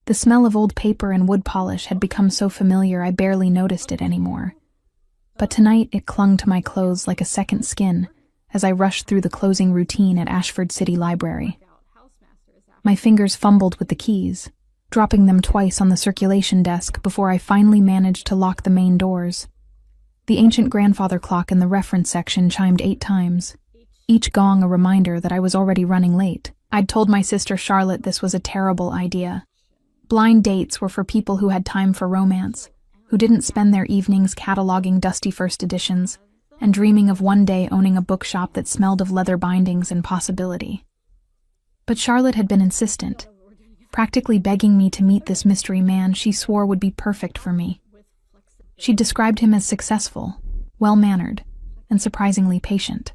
The smell of old paper and wood polish had become so familiar I barely noticed it anymore. But tonight it clung to my clothes like a second skin as I rushed through the closing routine at Ashford City Library. My fingers fumbled with the keys, dropping them twice on the circulation desk before I finally managed to lock the main doors. The ancient grandfather clock in the reference section chimed 8 times, each gong a reminder that I was already running late. I'd told my sister Charlotte this was a terrible idea. Blind dates were for people who had time for romance, who didn't spend their evenings cataloging dusty first editions and dreaming of one day owning a bookshop that smelled of leather bindings and possibility. But Charlotte had been insistent, practically begging me to meet this mystery man she swore would be perfect for me. She described him as successful, well-mannered, and surprisingly patient.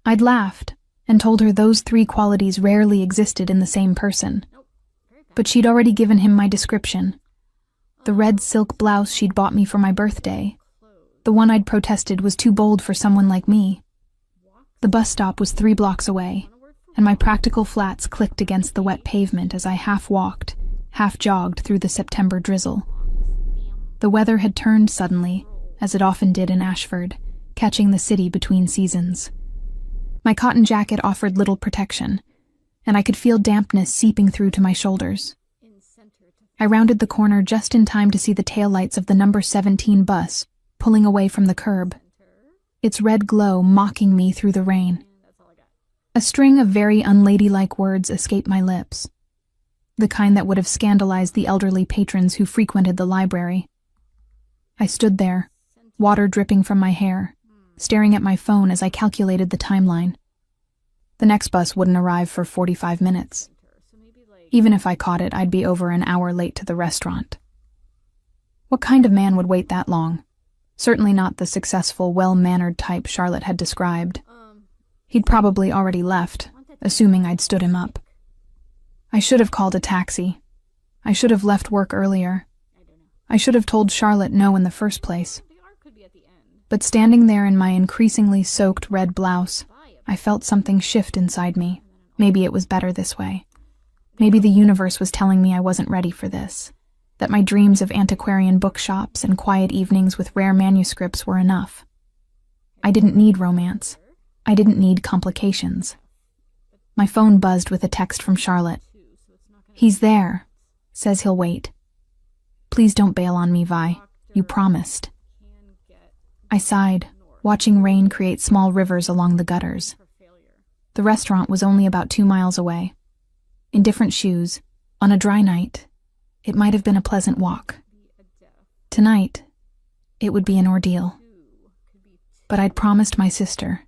I'd laughed and told her those 3 qualities rarely existed in the same person. But she'd already given him my description. The red silk blouse she'd bought me for my birthday. The one I'd protested was too bold for someone like me. The bus stop was 3 blocks away, and my practical flats clicked against the wet pavement as I half walked, half jogged through the September drizzle. The weather had turned suddenly, as it often did in Ashford, catching the city between seasons. My cotton jacket offered little protection, and I could feel dampness seeping through to my shoulders. I rounded the corner just in time to see the taillights of the number 17 bus pulling away from the curb, its red glow mocking me through the rain. A string of very unladylike words escaped my lips, the kind that would have scandalized the elderly patrons who frequented the library. I stood there, water dripping from my hair, staring at my phone as I calculated the timeline. The next bus wouldn't arrive for 45 minutes. Even if I caught it, I'd be over an hour late to the restaurant. What kind of man would wait that long? Certainly not the successful, well-mannered type Charlotte had described. He'd probably already left, assuming I'd stood him up. I should have called a taxi. I should have left work earlier. I should have told Charlotte no in the first place. But standing there in my increasingly soaked red blouse, I felt something shift inside me. Maybe it was better this way. Maybe the universe was telling me I wasn't ready for this, that my dreams of antiquarian bookshops and quiet evenings with rare manuscripts were enough. I didn't need romance. I didn't need complications. My phone buzzed with a text from Charlotte. "He's there. Says he'll wait. Please don't bail on me, Vi. You promised." I sighed, watching rain create small rivers along the gutters. The restaurant was only about 2 miles away. In different shoes, on a dry night, it might have been a pleasant walk. Tonight, it would be an ordeal. But I'd promised my sister,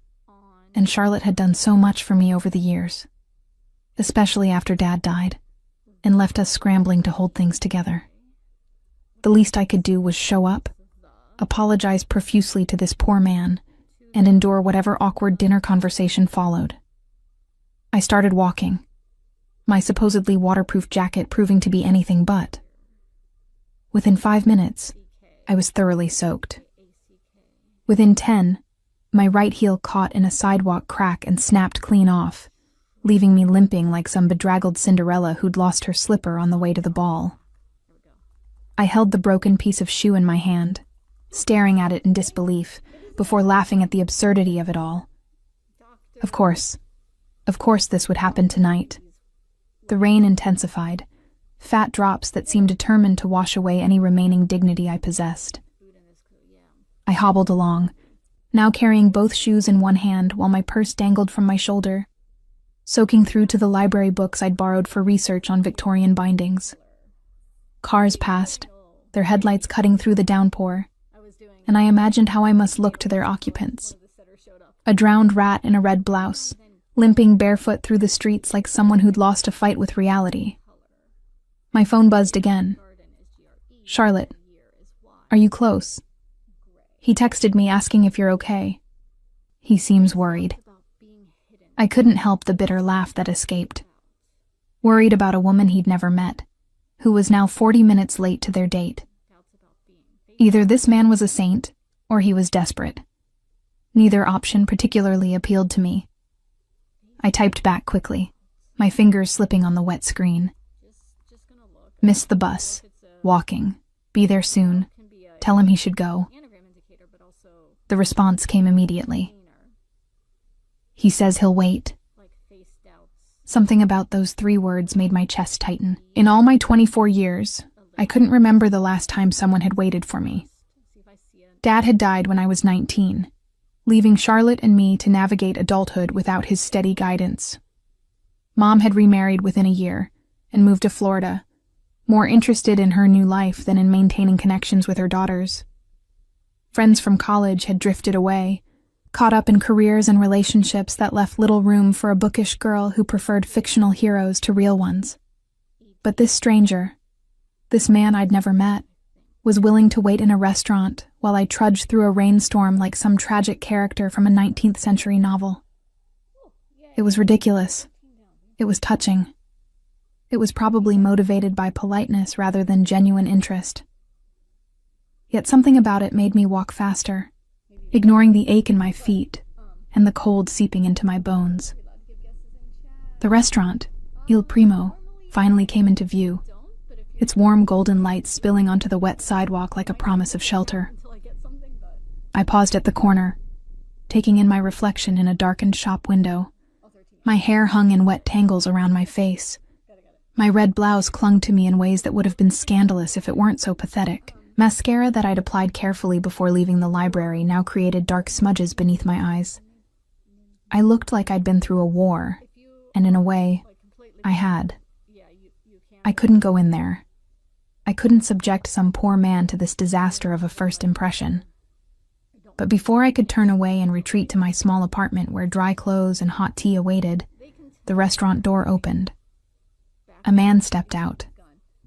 and Charlotte had done so much for me over the years, especially after Dad died, and left us scrambling to hold things together. The least I could do was show up, apologize profusely to this poor man, and endure whatever awkward dinner conversation followed. I started walking, my supposedly waterproof jacket proving to be anything but. Within 5 minutes, I was thoroughly soaked. Within 10, my right heel caught in a sidewalk crack and snapped clean off, leaving me limping like some bedraggled Cinderella who'd lost her slipper on the way to the ball. I held the broken piece of shoe in my hand, staring at it in disbelief, before laughing at the absurdity of it all. Of course this would happen tonight. The rain intensified, fat drops that seemed determined to wash away any remaining dignity I possessed. I hobbled along, now carrying both shoes in one hand while my purse dangled from my shoulder, soaking through to the library books I'd borrowed for research on Victorian bindings. Cars passed, their headlights cutting through the downpour, and I imagined how I must look to their occupants. A drowned rat in a red blouse, limping barefoot through the streets like someone who'd lost a fight with reality. My phone buzzed again. "Charlotte, are you close?" He texted me asking if you're okay. He seems worried. I couldn't help the bitter laugh that escaped. Worried about a woman he'd never met, who was now 40 minutes late to their date. Either this man was a saint, or he was desperate. Neither option particularly appealed to me. I typed back quickly, my fingers slipping on the wet screen. Missed the bus. Walking. Be there soon. Tell him he should go. The response came immediately. He says he'll wait. Something about those 3 words made my chest tighten. In all my 24 years, I couldn't remember the last time someone had waited for me. Dad had died when I was 19, leaving Charlotte and me to navigate adulthood without his steady guidance. Mom had remarried within a year and moved to Florida, more interested in her new life than in maintaining connections with her daughters. Friends from college had drifted away, caught up in careers and relationships that left little room for a bookish girl who preferred fictional heroes to real ones. But this stranger, this man I'd never met, was willing to wait in a restaurant while I trudged through a rainstorm like some tragic character from a 19th century novel. It was ridiculous. It was touching. It was probably motivated by politeness rather than genuine interest. Yet something about it made me walk faster, ignoring the ache in my feet and the cold seeping into my bones. The restaurant, Il Primo, finally came into view, its warm golden light spilling onto the wet sidewalk like a promise of shelter. I paused at the corner, taking in my reflection in a darkened shop window. My hair hung in wet tangles around my face. My red blouse clung to me in ways that would have been scandalous if it weren't so pathetic. Mascara that I'd applied carefully before leaving the library now created dark smudges beneath my eyes. I looked like I'd been through a war, and in a way, I had. I couldn't go in there. I couldn't subject some poor man to this disaster of a first impression. But before I could turn away and retreat to my small apartment where dry clothes and hot tea awaited, the restaurant door opened. A man stepped out,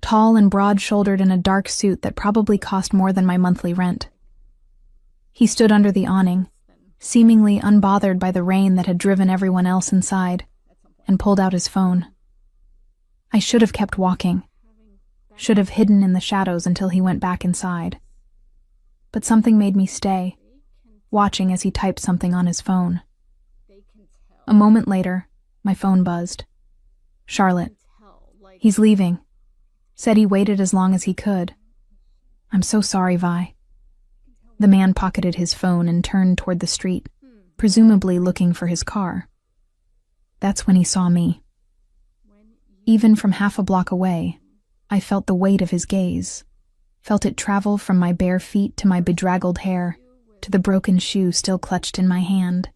tall and broad-shouldered in a dark suit that probably cost more than my monthly rent. He stood under the awning, seemingly unbothered by the rain that had driven everyone else inside, and pulled out his phone. I should have kept walking, should have hidden in the shadows until he went back inside. But something made me stay, watching as he typed something on his phone. A moment later, my phone buzzed. Charlotte. He's leaving. Said he waited as long as he could. I'm so sorry, Vi. The man pocketed his phone and turned toward the street, presumably looking for his car. That's when he saw me. Even from half a block away, I felt the weight of his gaze, felt it travel from my bare feet to my bedraggled hair, to the broken shoe still clutched in my hand.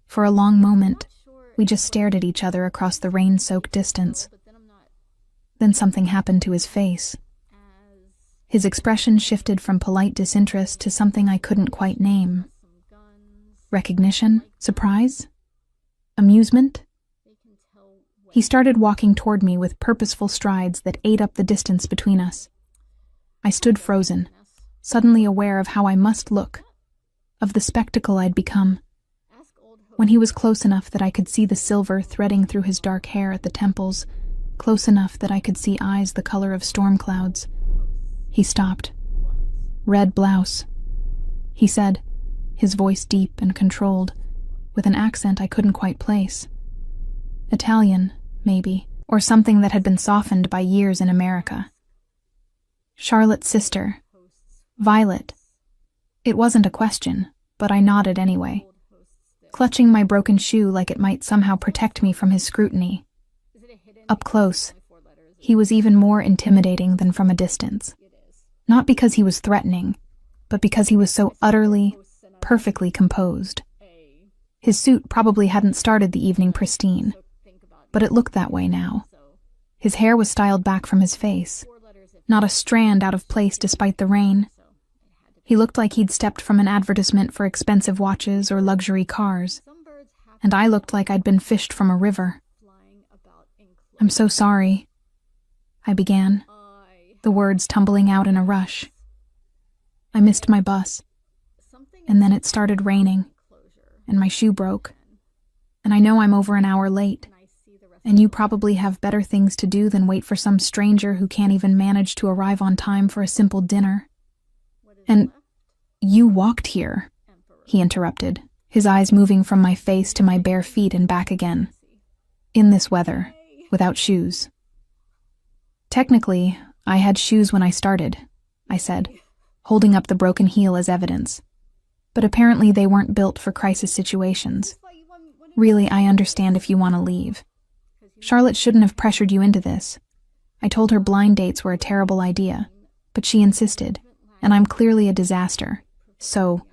For a long moment, we just stared at each other across the rain-soaked distance. Then something happened to his face. His expression shifted from polite disinterest to something I couldn't quite name. Recognition? Surprise? Amusement? He started walking toward me with purposeful strides that ate up the distance between us. I stood frozen, suddenly aware of how I must look, of the spectacle I'd become. When he was close enough that I could see the silver threading through his dark hair at the temples, close enough that I could see eyes the color of storm clouds, he stopped. Red blouse. He said, his voice deep and controlled, with an accent I couldn't quite place. Italian, maybe, or something that had been softened by years in America. Charlotte's sister. Violet. It wasn't a question, but I nodded anyway, clutching my broken shoe like it might somehow protect me from his scrutiny. Up close, he was even more intimidating than from a distance. Not because he was threatening, but because he was so utterly, perfectly composed. His suit probably hadn't started the evening pristine, but it looked that way now. His hair was styled back from his face, not a strand out of place despite the rain. He looked like he'd stepped from an advertisement for expensive watches or luxury cars, and I looked like I'd been fished from a river. I'm so sorry, I began, the words tumbling out in a rush. I missed my bus, and then it started raining, and my shoe broke, and I know I'm over an hour late, and you probably have better things to do than wait for some stranger who can't even manage to arrive on time for a simple dinner. And you walked here, he interrupted, his eyes moving from my face to my bare feet and back again. In this weather, without shoes. Technically, I had shoes when I started, I said, holding up the broken heel as evidence. But apparently they weren't built for crisis situations. Really, I understand if you want to leave. Charlotte shouldn't have pressured you into this. I told her blind dates were a terrible idea, but she insisted, and I'm clearly a disaster. So,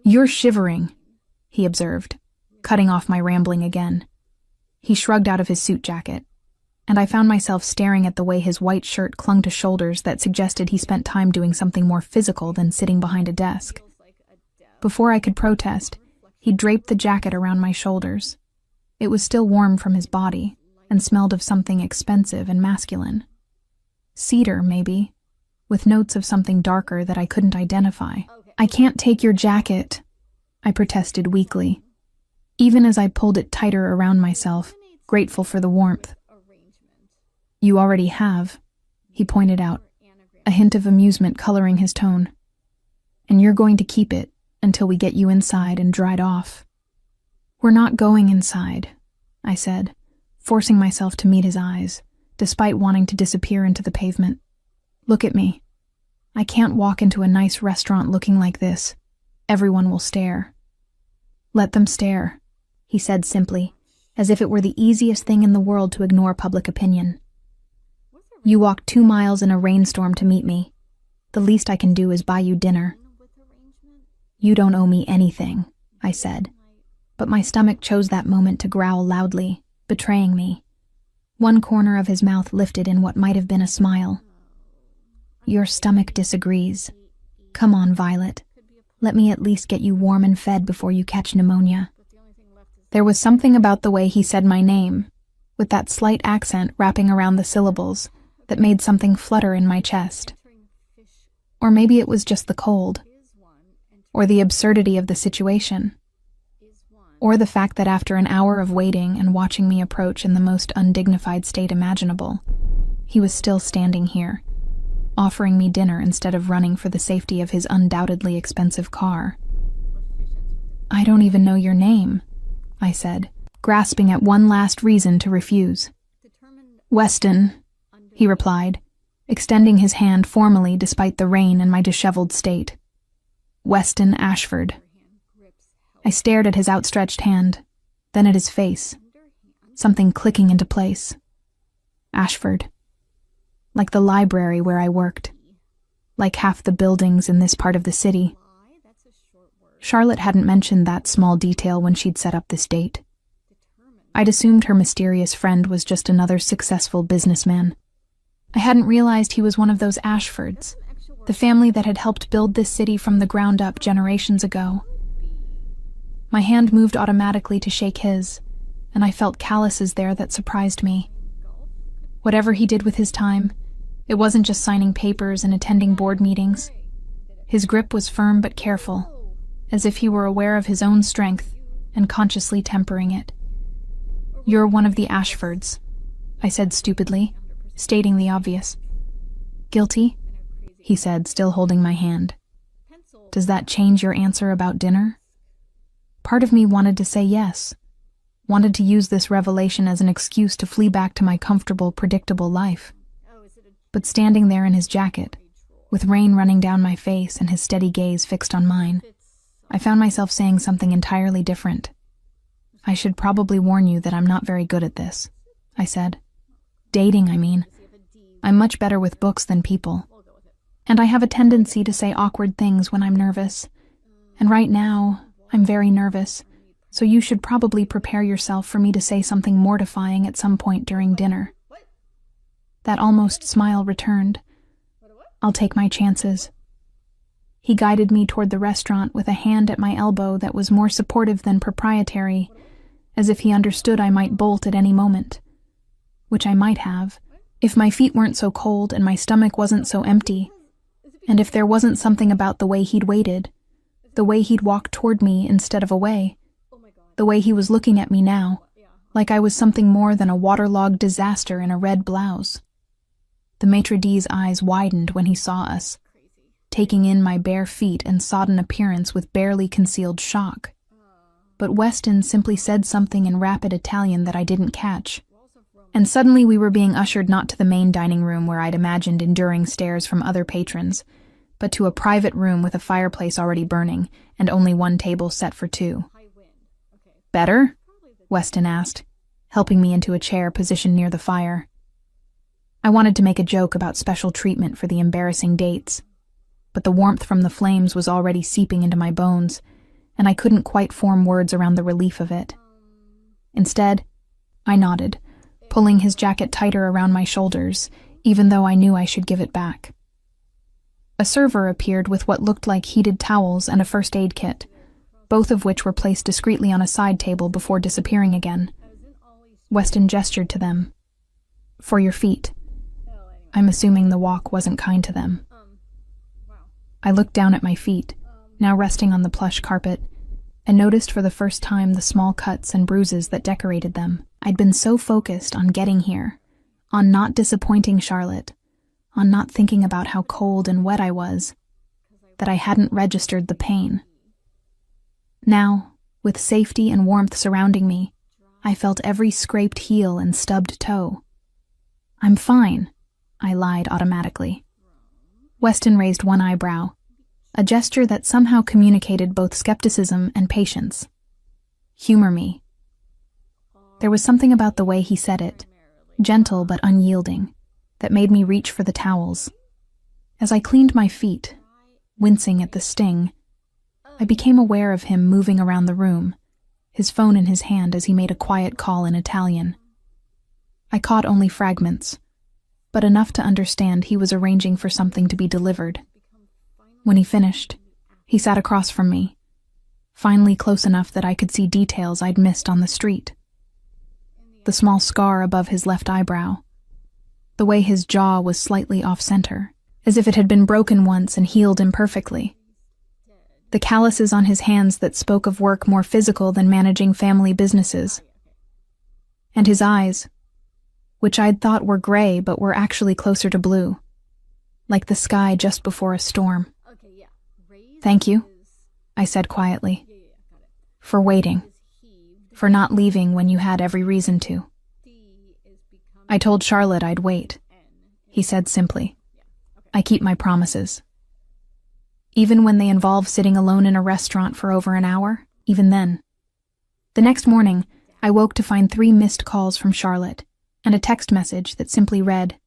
you're shivering, he observed, cutting off my rambling again. He shrugged out of his suit jacket, and I found myself staring at the way his white shirt clung to shoulders that suggested he spent time doing something more physical than sitting behind a desk. Before I could protest, he draped the jacket around my shoulders. It was still warm from his body and smelled of something expensive and masculine. Cedar, maybe, with notes of something darker that I couldn't identify. I can't take your jacket, I protested weakly, even as I pulled it tighter around myself, grateful for the warmth. You already have, he pointed out, a hint of amusement coloring his tone. And you're going to keep it until we get you inside and dried off. We're not going inside, I said, forcing myself to meet his eyes, despite wanting to disappear into the pavement. Look at me. I can't walk into a nice restaurant looking like this. Everyone will stare. Let them stare, he said simply, as if it were the easiest thing in the world to ignore public opinion. You walked 2 miles in a rainstorm to meet me. The least I can do is buy you dinner. You don't owe me anything, I said, but my stomach chose that moment to growl loudly, betraying me. One corner of his mouth lifted in what might have been a smile. Your stomach disagrees. Come on, Violet. Let me at least get you warm and fed before you catch pneumonia. There was something about the way he said my name, with that slight accent wrapping around the syllables, that made something flutter in my chest. Or maybe it was just the cold, or the absurdity of the situation, or the fact that after an hour of waiting and watching me approach in the most undignified state imaginable, he was still standing here, offering me dinner instead of running for the safety of his undoubtedly expensive car. I don't even know your name, I said, grasping at one last reason to refuse. Weston, he replied, extending his hand formally despite the rain and my disheveled state. Weston Ashford. I stared at his outstretched hand, then at his face, something clicking into place. Ashford. Like the library where I worked. Like half the buildings in this part of the city. Charlotte hadn't mentioned that small detail when she'd set up this date. I'd assumed her mysterious friend was just another successful businessman. I hadn't realized he was one of those Ashfords, the family that had helped build this city from the ground up generations ago. My hand moved automatically to shake his, and I felt calluses there that surprised me. Whatever he did with his time, it wasn't just signing papers and attending board meetings. His grip was firm but careful, as if he were aware of his own strength and consciously tempering it. You're one of the Ashfords, I said stupidly, stating the obvious. Guilty? He said, still holding my hand. Does that change your answer about dinner? Part of me wanted to say yes, wanted to use this revelation as an excuse to flee back to my comfortable, predictable life. But standing there in his jacket, with rain running down my face and his steady gaze fixed on mine, I found myself saying something entirely different. I should probably warn you that I'm not very good at this, I said. Dating, I mean. I'm much better with books than people. And I have a tendency to say awkward things when I'm nervous. And right now, I'm very nervous, so you should probably prepare yourself for me to say something mortifying at some point during dinner. That almost smile returned. I'll take my chances. He guided me toward the restaurant with a hand at my elbow that was more supportive than proprietary, as if he understood I might bolt at any moment. Which I might have, if my feet weren't so cold and my stomach wasn't so empty, and if there wasn't something about the way he'd waited, the way he'd walked toward me instead of away, the way he was looking at me now, like I was something more than a waterlogged disaster in a red blouse. The maitre d's eyes widened when he saw us, taking in my bare feet and sodden appearance with barely concealed shock. But Weston simply said something in rapid Italian that I didn't catch, And suddenly we were being ushered not to the main dining room where I'd imagined enduring stares from other patrons, but to a private room with a fireplace already burning and only one table set for two. "Better?" Weston asked, helping me into a chair positioned near the fire. I wanted to make a joke about special treatment for the embarrassing dates, but the warmth from the flames was already seeping into my bones, and I couldn't quite form words around the relief of it. Instead, I nodded, pulling his jacket tighter around my shoulders, even though I knew I should give it back. A server appeared with what looked like heated towels and a first aid kit, both of which were placed discreetly on a side table before disappearing again. Weston gestured to them. "For your feet." I'm assuming the walk wasn't kind to them. I looked down at my feet, now resting on the plush carpet, and noticed for the first time the small cuts and bruises that decorated them. I'd been so focused on getting here, on not disappointing Charlotte, on not thinking about how cold and wet I was, that I hadn't registered the pain. Now, with safety and warmth surrounding me, I felt every scraped heel and stubbed toe. "I'm fine," I lied automatically. Weston raised one eyebrow, a gesture that somehow communicated both skepticism and patience. "Humor me." There was something about the way he said it, gentle but unyielding, that made me reach for the towels. As I cleaned my feet, wincing at the sting, I became aware of him moving around the room, his phone in his hand as he made a quiet call in Italian. I caught only fragments, but enough to understand he was arranging for something to be delivered. When he finished, he sat across from me, finally close enough that I could see details I'd missed on the street. The small scar above his left eyebrow, the way his jaw was slightly off-center, as if it had been broken once and healed imperfectly. The calluses on his hands that spoke of work more physical than managing family businesses. And his eyes, which I'd thought were gray but were actually closer to blue, like the sky just before a storm. "Thank you," I said quietly, "for waiting, for not leaving when you had every reason to." "I told Charlotte I'd wait," he said simply. "I keep my promises. Even when they involve sitting alone in a restaurant for over an hour, even then." The next morning, I woke to find 3 missed calls from Charlotte, and a text message that simply read,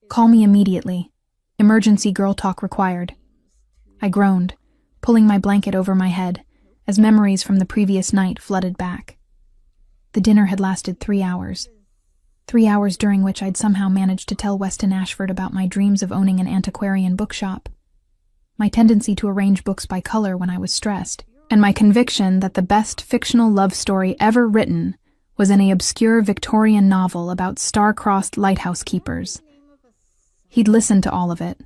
"Call me immediately. Emergency girl talk required." I groaned, pulling my blanket over my head, as memories from the previous night flooded back. The dinner had lasted 3 hours. 3 hours during which I'd somehow managed to tell Weston Ashford about my dreams of owning an antiquarian bookshop, my tendency to arrange books by color when I was stressed, and my conviction that the best fictional love story ever written was in an obscure Victorian novel about star-crossed lighthouse keepers. He'd listened to all of it,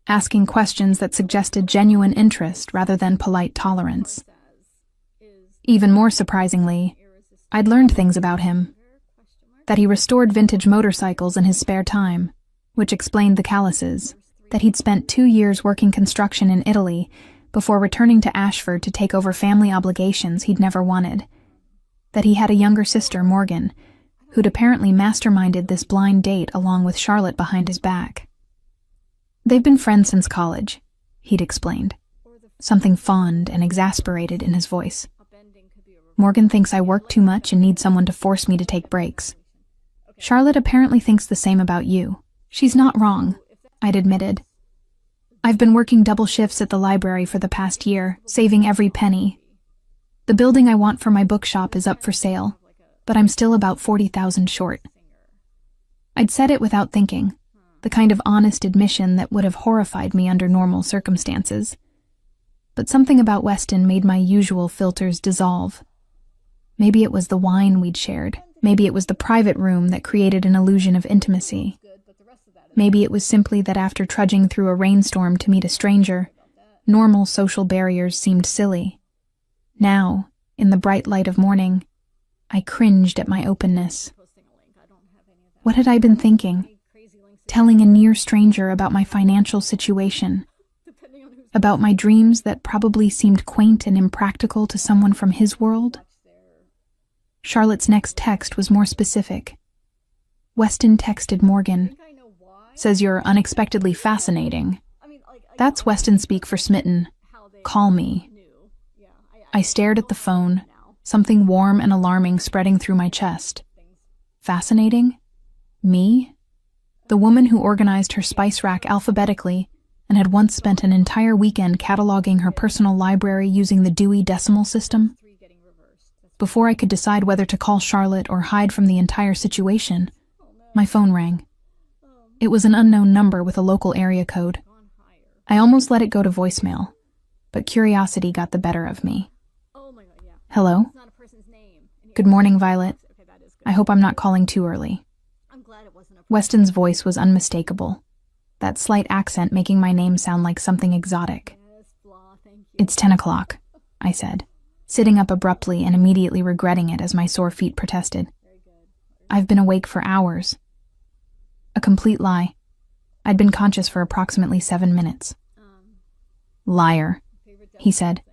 asking questions that suggested genuine interest rather than polite tolerance. Even more surprisingly, I'd learned things about him. That he restored vintage motorcycles in his spare time, which explained the calluses. That he'd spent 2 years working construction in Italy before returning to Ashford to take over family obligations he'd never wanted. That he had a younger sister, Morgan, who'd apparently masterminded this blind date along with Charlotte behind his back. "They've been friends since college," he'd explained, something fond and exasperated in his voice. "Morgan thinks I work too much and need someone to force me to take breaks. Charlotte apparently thinks the same about you." "She's not wrong," I'd admitted. "I've been working double shifts at the library for the past year, saving every penny. The building I want for my bookshop is up for sale, but I'm still about 40,000 short." I'd said it without thinking, the kind of honest admission that would have horrified me under normal circumstances. But something about Weston made my usual filters dissolve. Maybe it was the wine we'd shared. Maybe it was the private room that created an illusion of intimacy. Maybe it was simply that after trudging through a rainstorm to meet a stranger, normal social barriers seemed silly. Now, in the bright light of morning, I cringed at my openness. What had I been thinking? Telling a near stranger about my financial situation, about my dreams that probably seemed quaint and impractical to someone from his world? Charlotte's next text was more specific. Weston texted Morgan. Says you're unexpectedly fascinating. That's Weston speak for smitten. Call me. I stared at the phone, something warm and alarming spreading through my chest. Fascinating? Me? The woman who organized her spice rack alphabetically and had once spent an entire weekend cataloging her personal library using the Dewey Decimal System? Before I could decide whether to call Charlotte or hide from the entire situation, my phone rang. It was an unknown number with a local area code. I almost let it go to voicemail, but curiosity got the better of me. Hello? Good morning, Violet. I hope I'm not calling too early. Weston's voice was unmistakable, that slight accent making my name sound like something exotic. It's 10 o'clock, I said, sitting up abruptly and immediately regretting it as my sore feet protested. I've been awake for hours. A complete lie. I'd been conscious for approximately 7 minutes. Liar, he said,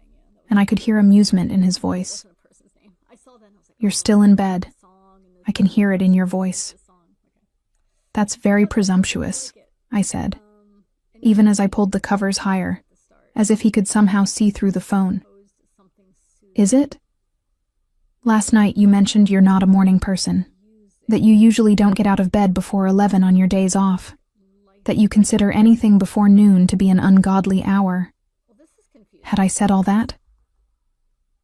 and I could hear amusement in his voice. You're still in bed. I can hear it in your voice. That's very presumptuous, I said, even as I pulled the covers higher, as if he could somehow see through the phone. Is it? Last night you mentioned you're not a morning person, that you usually don't get out of bed before 11 on your days off, that you consider anything before noon to be an ungodly hour. Had I said all that?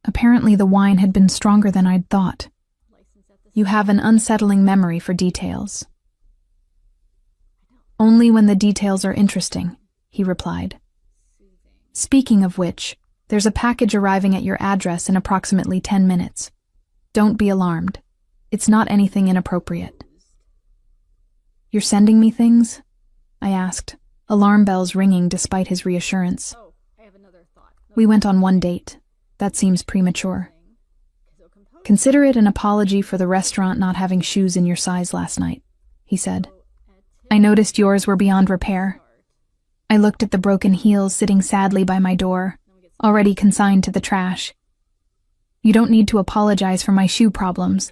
Apparently the wine had been stronger than I'd thought. You have an unsettling memory for details. Only when the details are interesting, he replied. Speaking of which, there's a package arriving at your address in approximately 10 minutes. Don't be alarmed. It's not anything inappropriate. You're sending me things? I asked, alarm bells ringing despite his reassurance. We went on one date. That seems premature. Consider it an apology for the restaurant not having shoes in your size last night, he said. I noticed yours were beyond repair. I looked at the broken heels sitting sadly by my door, already consigned to the trash. You don't need to apologize for my shoe problems,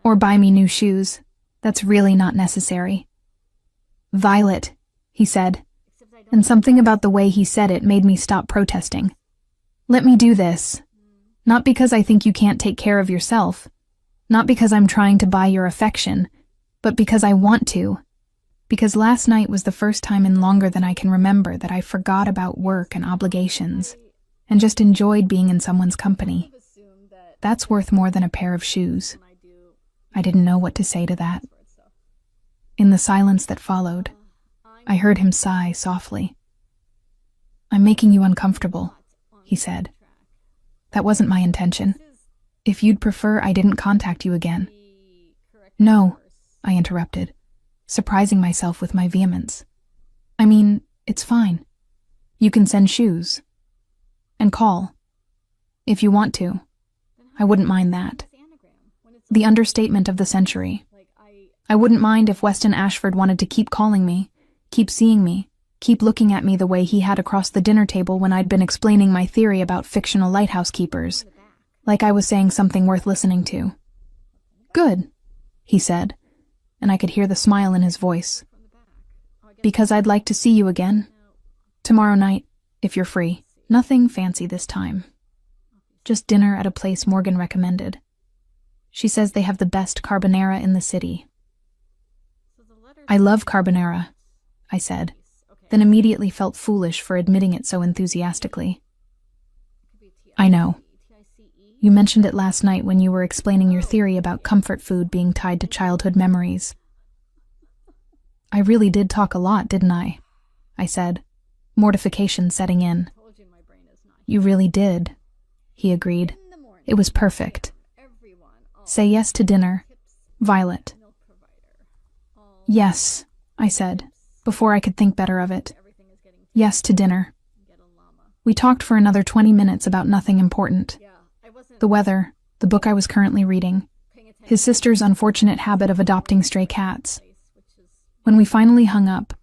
or buy me new shoes. That's really not necessary. Violet, he said, and something about the way he said it made me stop protesting. Let me do this. Not because I think you can't take care of yourself, not because I'm trying to buy your affection, but because I want to. Because last night was the first time in longer than I can remember that I forgot about work and obligations, and just enjoyed being in someone's company. That's worth more than a pair of shoes. I didn't know what to say to that. In the silence that followed, I heard him sigh softly. I'm making you uncomfortable, he said. That wasn't my intention. If you'd prefer, I didn't contact you again. No, I interrupted, surprising myself with my vehemence. I mean, it's fine. You can send shoes. And call. If you want to. I wouldn't mind that. The understatement of the century. I wouldn't mind if Weston Ashford wanted to keep calling me, keep seeing me, keep looking at me the way he had across the dinner table when I'd been explaining my theory about fictional lighthouse keepers, like I was saying something worth listening to. Good, he said, and I could hear the smile in his voice. Because I'd like to see you again. Tomorrow night, if you're free. Nothing fancy this time. Just dinner at a place Morgan recommended. She says they have the best carbonara in the city. I love carbonara, I said, then immediately felt foolish for admitting it so enthusiastically. I know. You mentioned it last night when you were explaining your theory about comfort food being tied to childhood memories. I really did talk a lot, didn't I? I said, mortification setting in. You really did, he agreed. It was perfect. Say yes to dinner, Violet. Yes, I said, before I could think better of it. Yes to dinner. We talked for another 20 minutes about nothing important. The weather, the book I was currently reading, his sister's unfortunate habit of adopting stray cats. When we finally hung up,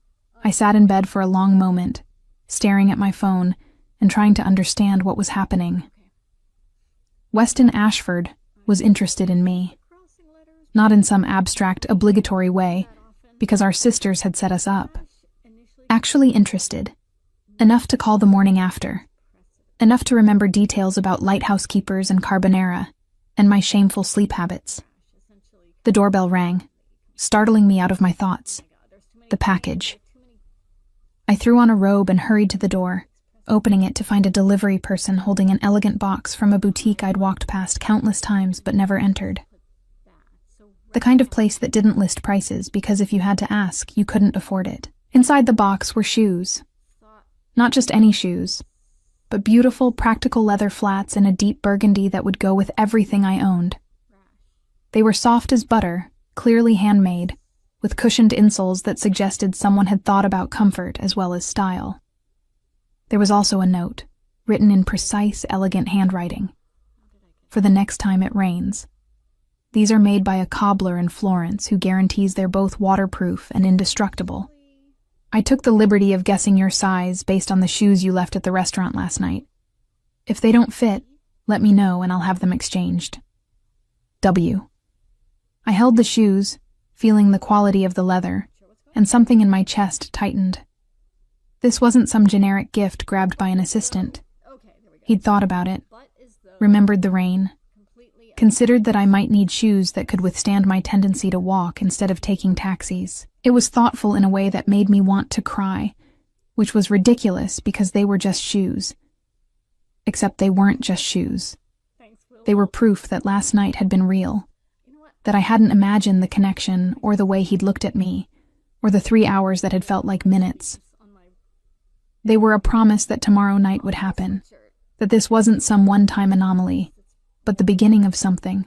I sat in bed for a long moment, staring at my phone and trying to understand what was happening. Weston Ashford was interested in me. not in some abstract, obligatory way, because our sisters had set us up. Actually interested. Enough to call the morning after. Enough to remember details about lighthouse keepers and carbonara, and my shameful sleep habits. The doorbell rang, startling me out of my thoughts. The package. I threw on a robe and hurried to the door, opening it to find a delivery person holding an elegant box from a boutique I'd walked past countless times but never entered. The kind of place that didn't list prices because if you had to ask, you couldn't afford it. Inside the box were shoes. Not just any shoes, but beautiful, practical leather flats in a deep burgundy that would go with everything I owned. They were soft as butter, clearly handmade, with cushioned insoles that suggested someone had thought about comfort as well as style. There was also a note, written in precise, elegant handwriting. For the next time it rains. These are made by a cobbler in Florence who guarantees they're both waterproof and indestructible. I took the liberty of guessing your size based on the shoes you left at the restaurant last night. If they don't fit, let me know and I'll have them exchanged. W. I held the shoes, feeling the quality of the leather, and something in my chest tightened. This wasn't some generic gift grabbed by an assistant. He'd thought about it, remembered the rain, considered that I might need shoes that could withstand my tendency to walk instead of taking taxis. It was thoughtful in a way that made me want to cry, which was ridiculous because they were just shoes. Except they weren't just shoes. They were proof that last night had been real, that I hadn't imagined the connection or the way he'd looked at me, or the 3 hours that had felt like minutes. They were a promise that tomorrow night would happen, that this wasn't some one-time anomaly, but the beginning of something.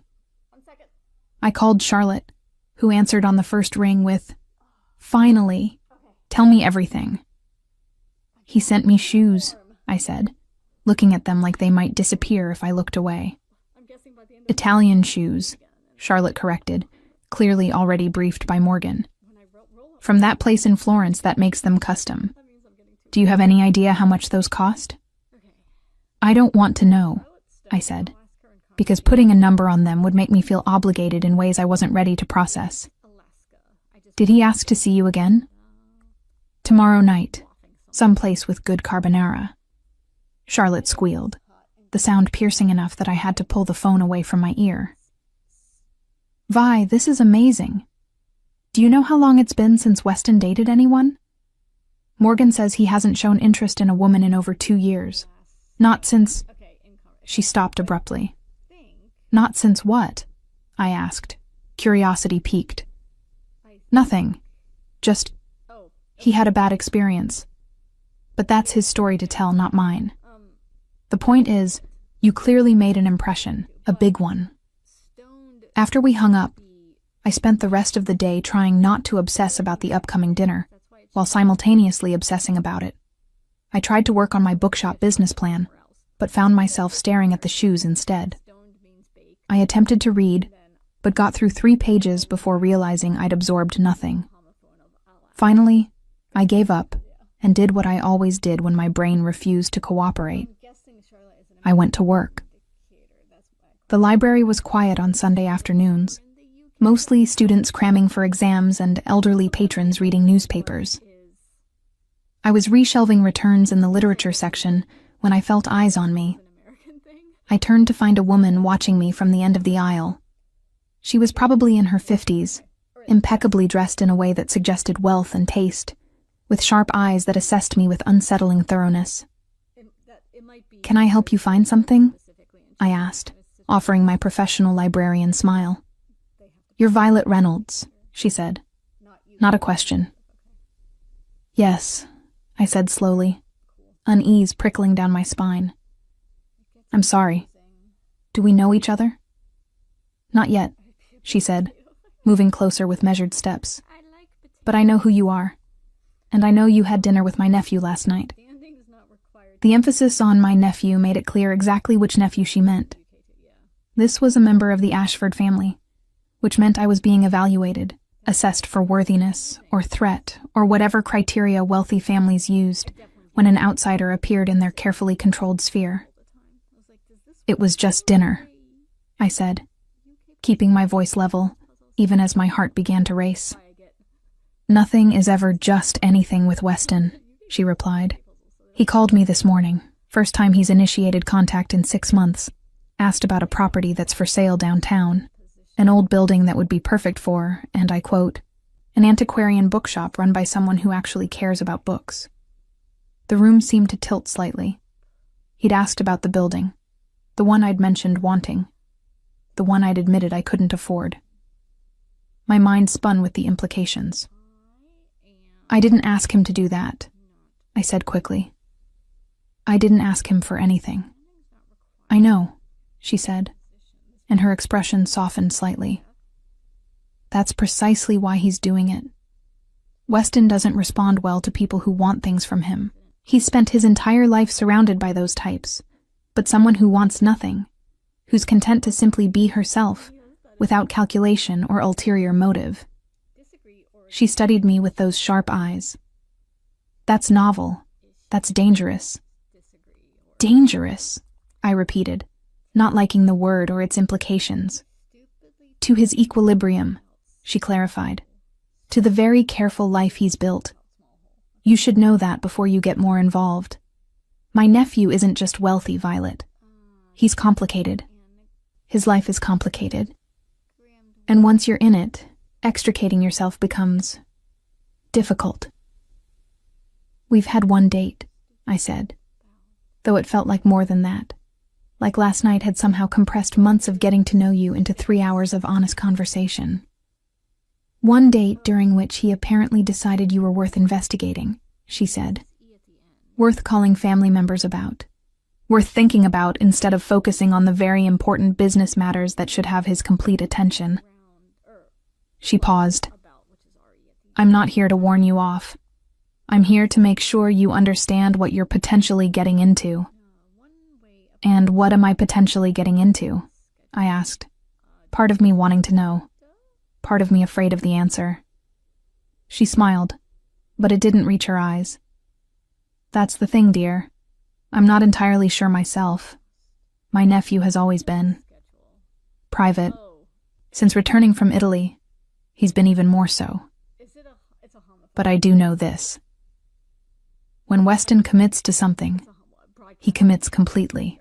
I called Charlotte, who answered on the first ring with, "Finally, tell me everything." "He sent me shoes," I said, looking at them like they might disappear if I looked away. "Italian shoes," Charlotte corrected, clearly already briefed by Morgan. "From that place in Florence that makes them custom. Do you have any idea how much those cost?" "I don't want to know," I said, because putting a number on them would make me feel obligated in ways I wasn't ready to process. "Did he ask to see you again?" "Tomorrow night, someplace with good carbonara." Charlotte squealed, the sound piercing enough that I had to pull the phone away from my ear. "Vi, this is amazing. Do you know how long it's been since Weston dated anyone? Morgan says he hasn't shown interest in a woman in over 2 years. Not since—" She stopped abruptly. "Not since what?" I asked, curiosity piqued. "Nothing. Just, he had a bad experience. But that's his story to tell, not mine. The point is, you clearly made an impression, a big one." After we hung up, I spent the rest of the day trying not to obsess about the upcoming dinner, while simultaneously obsessing about it. I tried to work on my bookshop business plan, but found myself staring at the shoes instead. I attempted to read, but got through 3 pages before realizing I'd absorbed nothing. Finally, I gave up and did what I always did when my brain refused to cooperate. I went to work. The library was quiet on Sunday afternoons, mostly students cramming for exams and elderly patrons reading newspapers. I was reshelving returns in the literature section when I felt eyes on me. I turned to find a woman watching me from the end of the aisle. She was probably in her 50s, impeccably dressed in a way that suggested wealth and taste, with sharp eyes that assessed me with unsettling thoroughness. "Can I help you find something?" I asked, offering my professional librarian smile. "You're Violet Reynolds," she said. Not a question. "Yes," I said slowly, unease prickling down my spine. "I'm sorry. Do we know each other?" "Not yet," she said, moving closer with measured steps. "But I know who you are, and I know you had dinner with my nephew last night." The emphasis on my nephew made it clear exactly which nephew she meant. This was a member of the Ashford family, which meant I was being evaluated, assessed for worthiness or threat or whatever criteria wealthy families used when an outsider appeared in their carefully controlled sphere. "It was just dinner," I said, keeping my voice level, even as my heart began to race. "Nothing is ever just anything with Weston," she replied. "He called me this morning, first time he's initiated contact in 6 months, asked about a property that's for sale downtown, an old building that would be perfect for, and I quote, an antiquarian bookshop run by someone who actually cares about books." The room seemed to tilt slightly. He'd asked about the building, the one I'd mentioned wanting, the one I'd admitted I couldn't afford. My mind spun with the implications. "I didn't ask him to do that," I said quickly. "I didn't ask him for anything." "I know," she said, and her expression softened slightly. "That's precisely why he's doing it. Weston doesn't respond well to people who want things from him. He's spent his entire life surrounded by those types, but someone who wants nothing, who's content to simply be herself, without calculation or ulterior motive." She studied me with those sharp eyes. "That's novel. That's dangerous." "Dangerous," I repeated, not liking the word or its implications. "To his equilibrium," she clarified. "To the very careful life he's built. You should know that before you get more involved. My nephew isn't just wealthy, Violet. He's complicated. His life is complicated. And once you're in it, extricating yourself becomes difficult." "We've had one date," I said, though it felt like more than that. Like last night had somehow compressed months of getting to know you into 3 hours of honest conversation. "One date during which he apparently decided you were worth investigating," she said. "Worth calling family members about. Worth thinking about instead of focusing on the very important business matters that should have his complete attention." She paused. "I'm not here to warn you off. I'm here to make sure you understand what you're potentially getting into." "And what am I potentially getting into?" I asked, part of me wanting to know, part of me afraid of the answer. She smiled, but it didn't reach her eyes. "That's the thing, dear. I'm not entirely sure myself. My nephew has always been private. Since returning from Italy, he's been even more so. But I do know this. When Weston commits to something, he commits completely.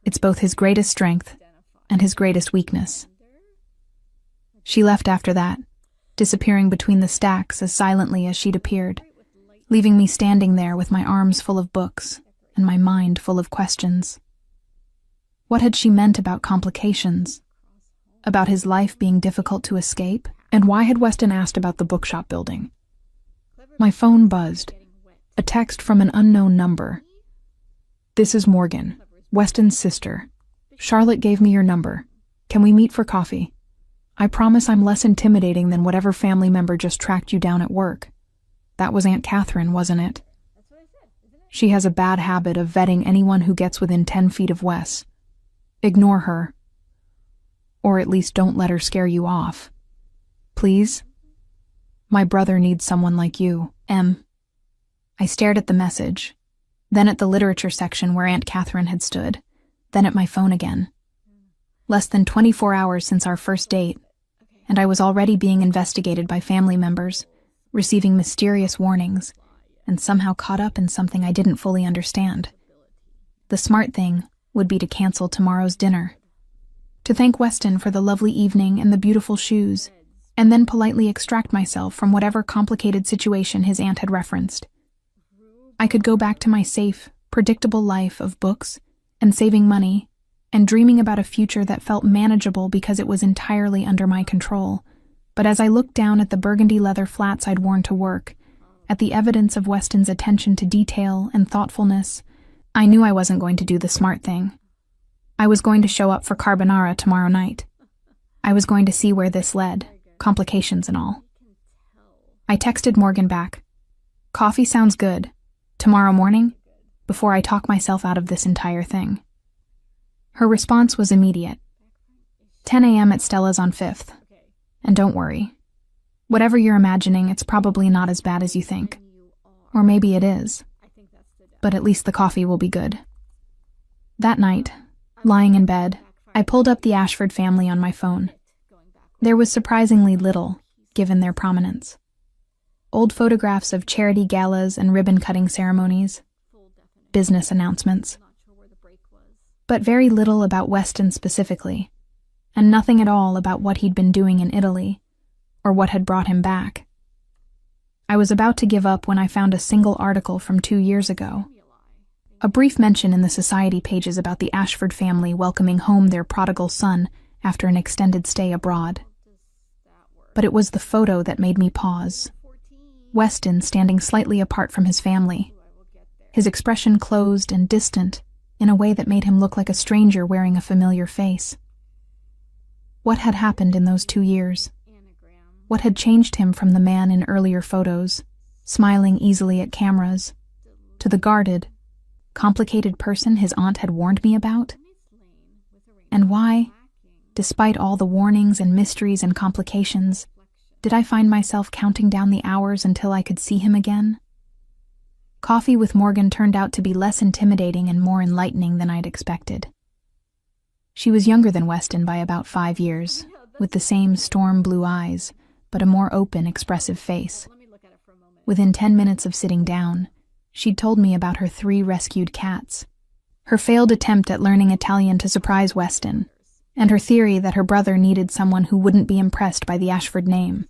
It's both his greatest strength and his greatest weakness." She left after that, disappearing between the stacks as silently as she'd appeared, leaving me standing there with my arms full of books and my mind full of questions. What had she meant about complications? About his life being difficult to escape? And why had Weston asked about the bookshop building? My phone buzzed. A text from an unknown number. "This is Morgan, Weston's sister. Charlotte gave me your number. Can we meet for coffee? I promise I'm less intimidating than whatever family member just tracked you down at work." That was Aunt Catherine, wasn't it? She has a bad habit of vetting anyone who gets within 10 feet of Wes. Ignore her. Or at least don't let her scare you off. Please? My brother needs someone like you, M. I stared at the message, then at the literature section where Aunt Catherine had stood, then at my phone again. Less than 24 hours since our first date, and I was already being investigated by family members, receiving mysterious warnings, and somehow caught up in something I didn't fully understand. The smart thing would be to cancel tomorrow's dinner, to thank Weston for the lovely evening and the beautiful shoes, and then politely extract myself from whatever complicated situation his aunt had referenced. I could go back to my safe, predictable life of books and saving money and dreaming about a future that felt manageable because it was entirely under my control. But as I looked down at the burgundy leather flats I'd worn to work, at the evidence of Weston's attention to detail and thoughtfulness, I knew I wasn't going to do the smart thing. I was going to show up for carbonara tomorrow night. I was going to see where this led, complications and all. I texted Morgan back. "Coffee sounds good. Tomorrow morning, before I talk myself out of this entire thing." Her response was immediate. 10 a.m. at Stella's on 5th. And don't worry. Whatever you're imagining, it's probably not as bad as you think. Or maybe it is. But at least the coffee will be good. That night, lying in bed, I pulled up the Ashford family on my phone. There was surprisingly little, given their prominence. Old photographs of charity galas and ribbon-cutting ceremonies, business announcements, but very little about Weston specifically, and nothing at all about what he'd been doing in Italy, or what had brought him back. I was about to give up when I found a single article from 2 years ago. A brief mention in the society pages about the Ashford family welcoming home their prodigal son after an extended stay abroad. But it was the photo that made me pause. Weston standing slightly apart from his family, his expression closed and distant in a way that made him look like a stranger wearing a familiar face. What had happened in those 2 years? What had changed him from the man in earlier photos, smiling easily at cameras, to the guarded, complicated person his aunt had warned me about? And why, despite all the warnings and mysteries and complications, did I find myself counting down the hours until I could see him again? Coffee with Morgan turned out to be less intimidating and more enlightening than I'd expected. She was younger than Weston by about 5 years, with the same storm blue eyes, but a more open, expressive face. Within 10 minutes of sitting down, she'd told me about her 3 rescued cats, her failed attempt at learning Italian to surprise Weston, and her theory that her brother needed someone who wouldn't be impressed by the Ashford name.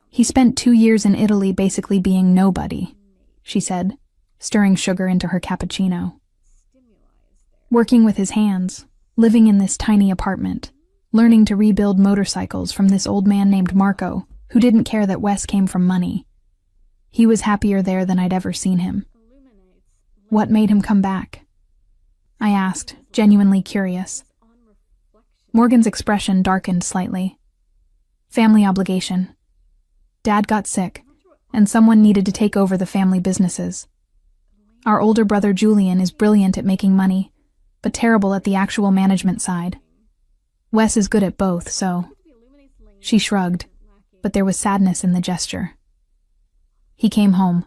He spent 2 years in Italy basically being nobody, she said, stirring sugar into her cappuccino. Working with his hands, living in this tiny apartment, learning to rebuild motorcycles from this old man named Marco, who didn't care that Wes came from money. He was happier there than I'd ever seen him. What made him come back? I asked, genuinely curious. Morgan's expression darkened slightly. Family obligation. Dad got sick, and someone needed to take over the family businesses. Our older brother Julian is brilliant at making money, but terrible at the actual management side. Wes is good at both, so... She shrugged, but there was sadness in the gesture. He came home,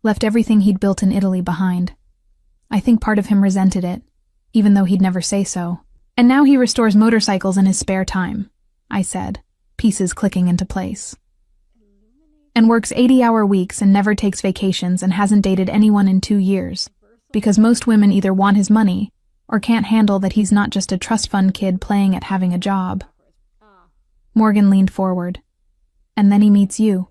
left everything he'd built in Italy behind. I think part of him resented it, even though he'd never say so. And now he restores motorcycles in his spare time, I said, pieces clicking into place. And works 80-hour weeks and never takes vacations and hasn't dated anyone in 2 years, because most women either want his money or can't handle that he's not just a trust fund kid playing at having a job. Morgan leaned forward. And then he meets you,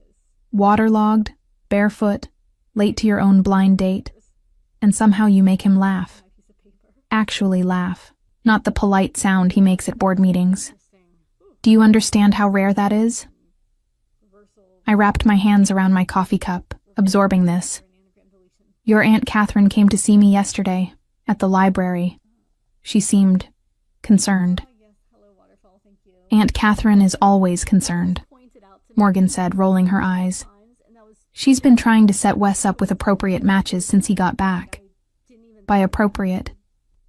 waterlogged, barefoot, late to your own blind date, and somehow you make him laugh. Actually laugh, not the polite sound he makes at board meetings. Do you understand how rare that is? I wrapped my hands around my coffee cup, absorbing this. Your Aunt Catherine came to see me yesterday, at the library. She seemed concerned. Aunt Catherine is always concerned, Morgan said, rolling her eyes. She's been trying to set Wes up with appropriate matches since he got back. By appropriate,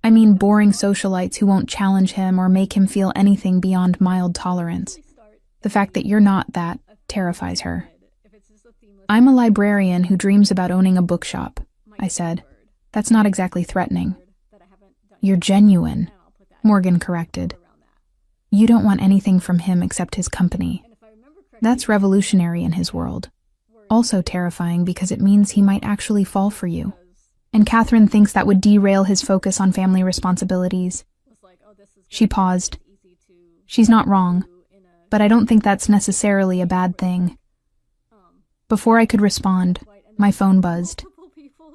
I mean boring socialites who won't challenge him or make him feel anything beyond mild tolerance. The fact that you're not that terrifies her. I'm a librarian who dreams about owning a bookshop, I said. That's not exactly threatening. You're genuine, Morgan corrected. You don't want anything from him except his company. That's revolutionary in his world. Also terrifying because it means he might actually fall for you. And Catherine thinks that would derail his focus on family responsibilities. She paused. She's not wrong, but I don't think that's necessarily a bad thing. Before I could respond, my phone buzzed.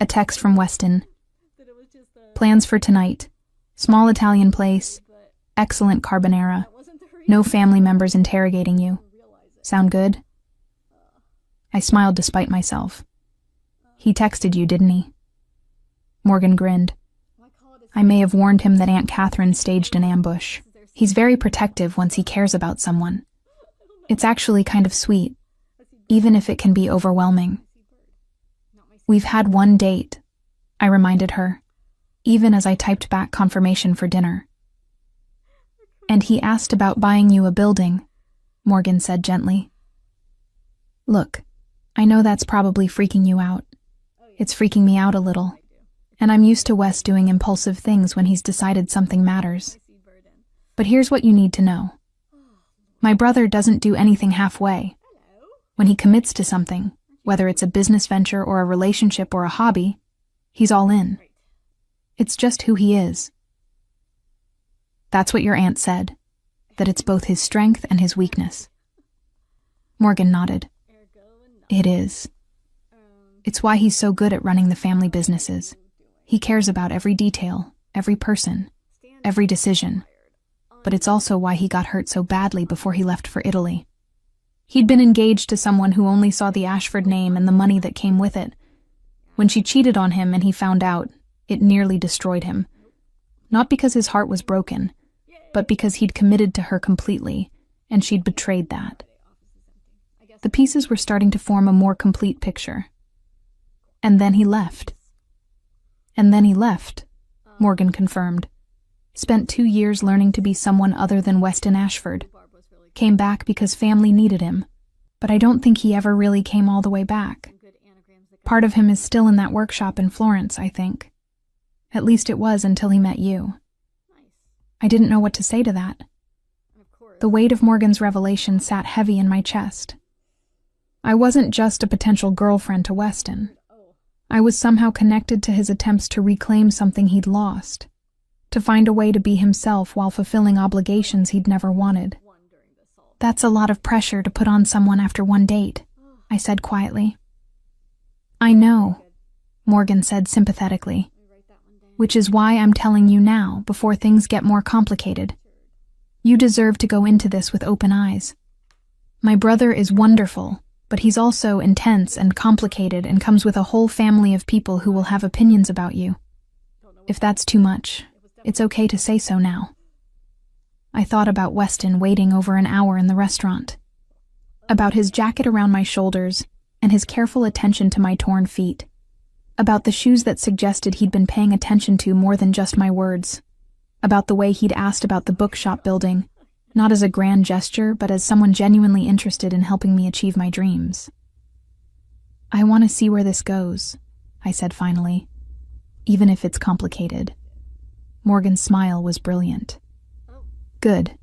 A text from Weston. Plans for tonight. Small Italian place. Excellent carbonara. No family members interrogating you. Sound good? I smiled despite myself. He texted you, didn't he? Morgan grinned. I may have warned him that Aunt Catherine staged an ambush. He's very protective once he cares about someone. It's actually kind of sweet, even if it can be overwhelming. We've had one date, I reminded her, even as I typed back confirmation for dinner. And he asked about buying you a building, Morgan said gently. Look, I know that's probably freaking you out. It's freaking me out a little. And I'm used to Wes doing impulsive things when he's decided something matters. But here's what you need to know. My brother doesn't do anything halfway. When he commits to something, whether it's a business venture or a relationship or a hobby, he's all in. It's just who he is. That's what your aunt said, that it's both his strength and his weakness. Morgan nodded. It is. It's why he's so good at running the family businesses. He cares about every detail, every person, every decision. But it's also why he got hurt so badly before he left for Italy. He'd been engaged to someone who only saw the Ashford name and the money that came with it. When she cheated on him and he found out, it nearly destroyed him. Not because his heart was broken, but because he'd committed to her completely, and she'd betrayed that. The pieces were starting to form a more complete picture. And then he left. Morgan confirmed. Spent 2 years learning to be someone other than Weston Ashford. Came back because family needed him, but I don't think he ever really came all the way back. Part of him is still in that workshop in Florence, I think. At least it was until he met you. I didn't know what to say to that. The weight of Morgan's revelation sat heavy in my chest. I wasn't just a potential girlfriend to Weston. I was somehow connected to his attempts to reclaim something he'd lost, to find a way to be himself while fulfilling obligations he'd never wanted. That's a lot of pressure to put on someone after one date, I said quietly. I know, Morgan said sympathetically, which is why I'm telling you now before things get more complicated. You deserve to go into this with open eyes. My brother is wonderful, but he's also intense and complicated and comes with a whole family of people who will have opinions about you. If that's too much, it's okay to say so now. I thought about Weston waiting over an hour in the restaurant, about his jacket around my shoulders and his careful attention to my torn feet, about the shoes that suggested he'd been paying attention to more than just my words, about the way he'd asked about the bookshop building, not as a grand gesture, but as someone genuinely interested in helping me achieve my dreams. I want to see where this goes, I said finally, even if it's complicated. Morgan's smile was brilliant. Good,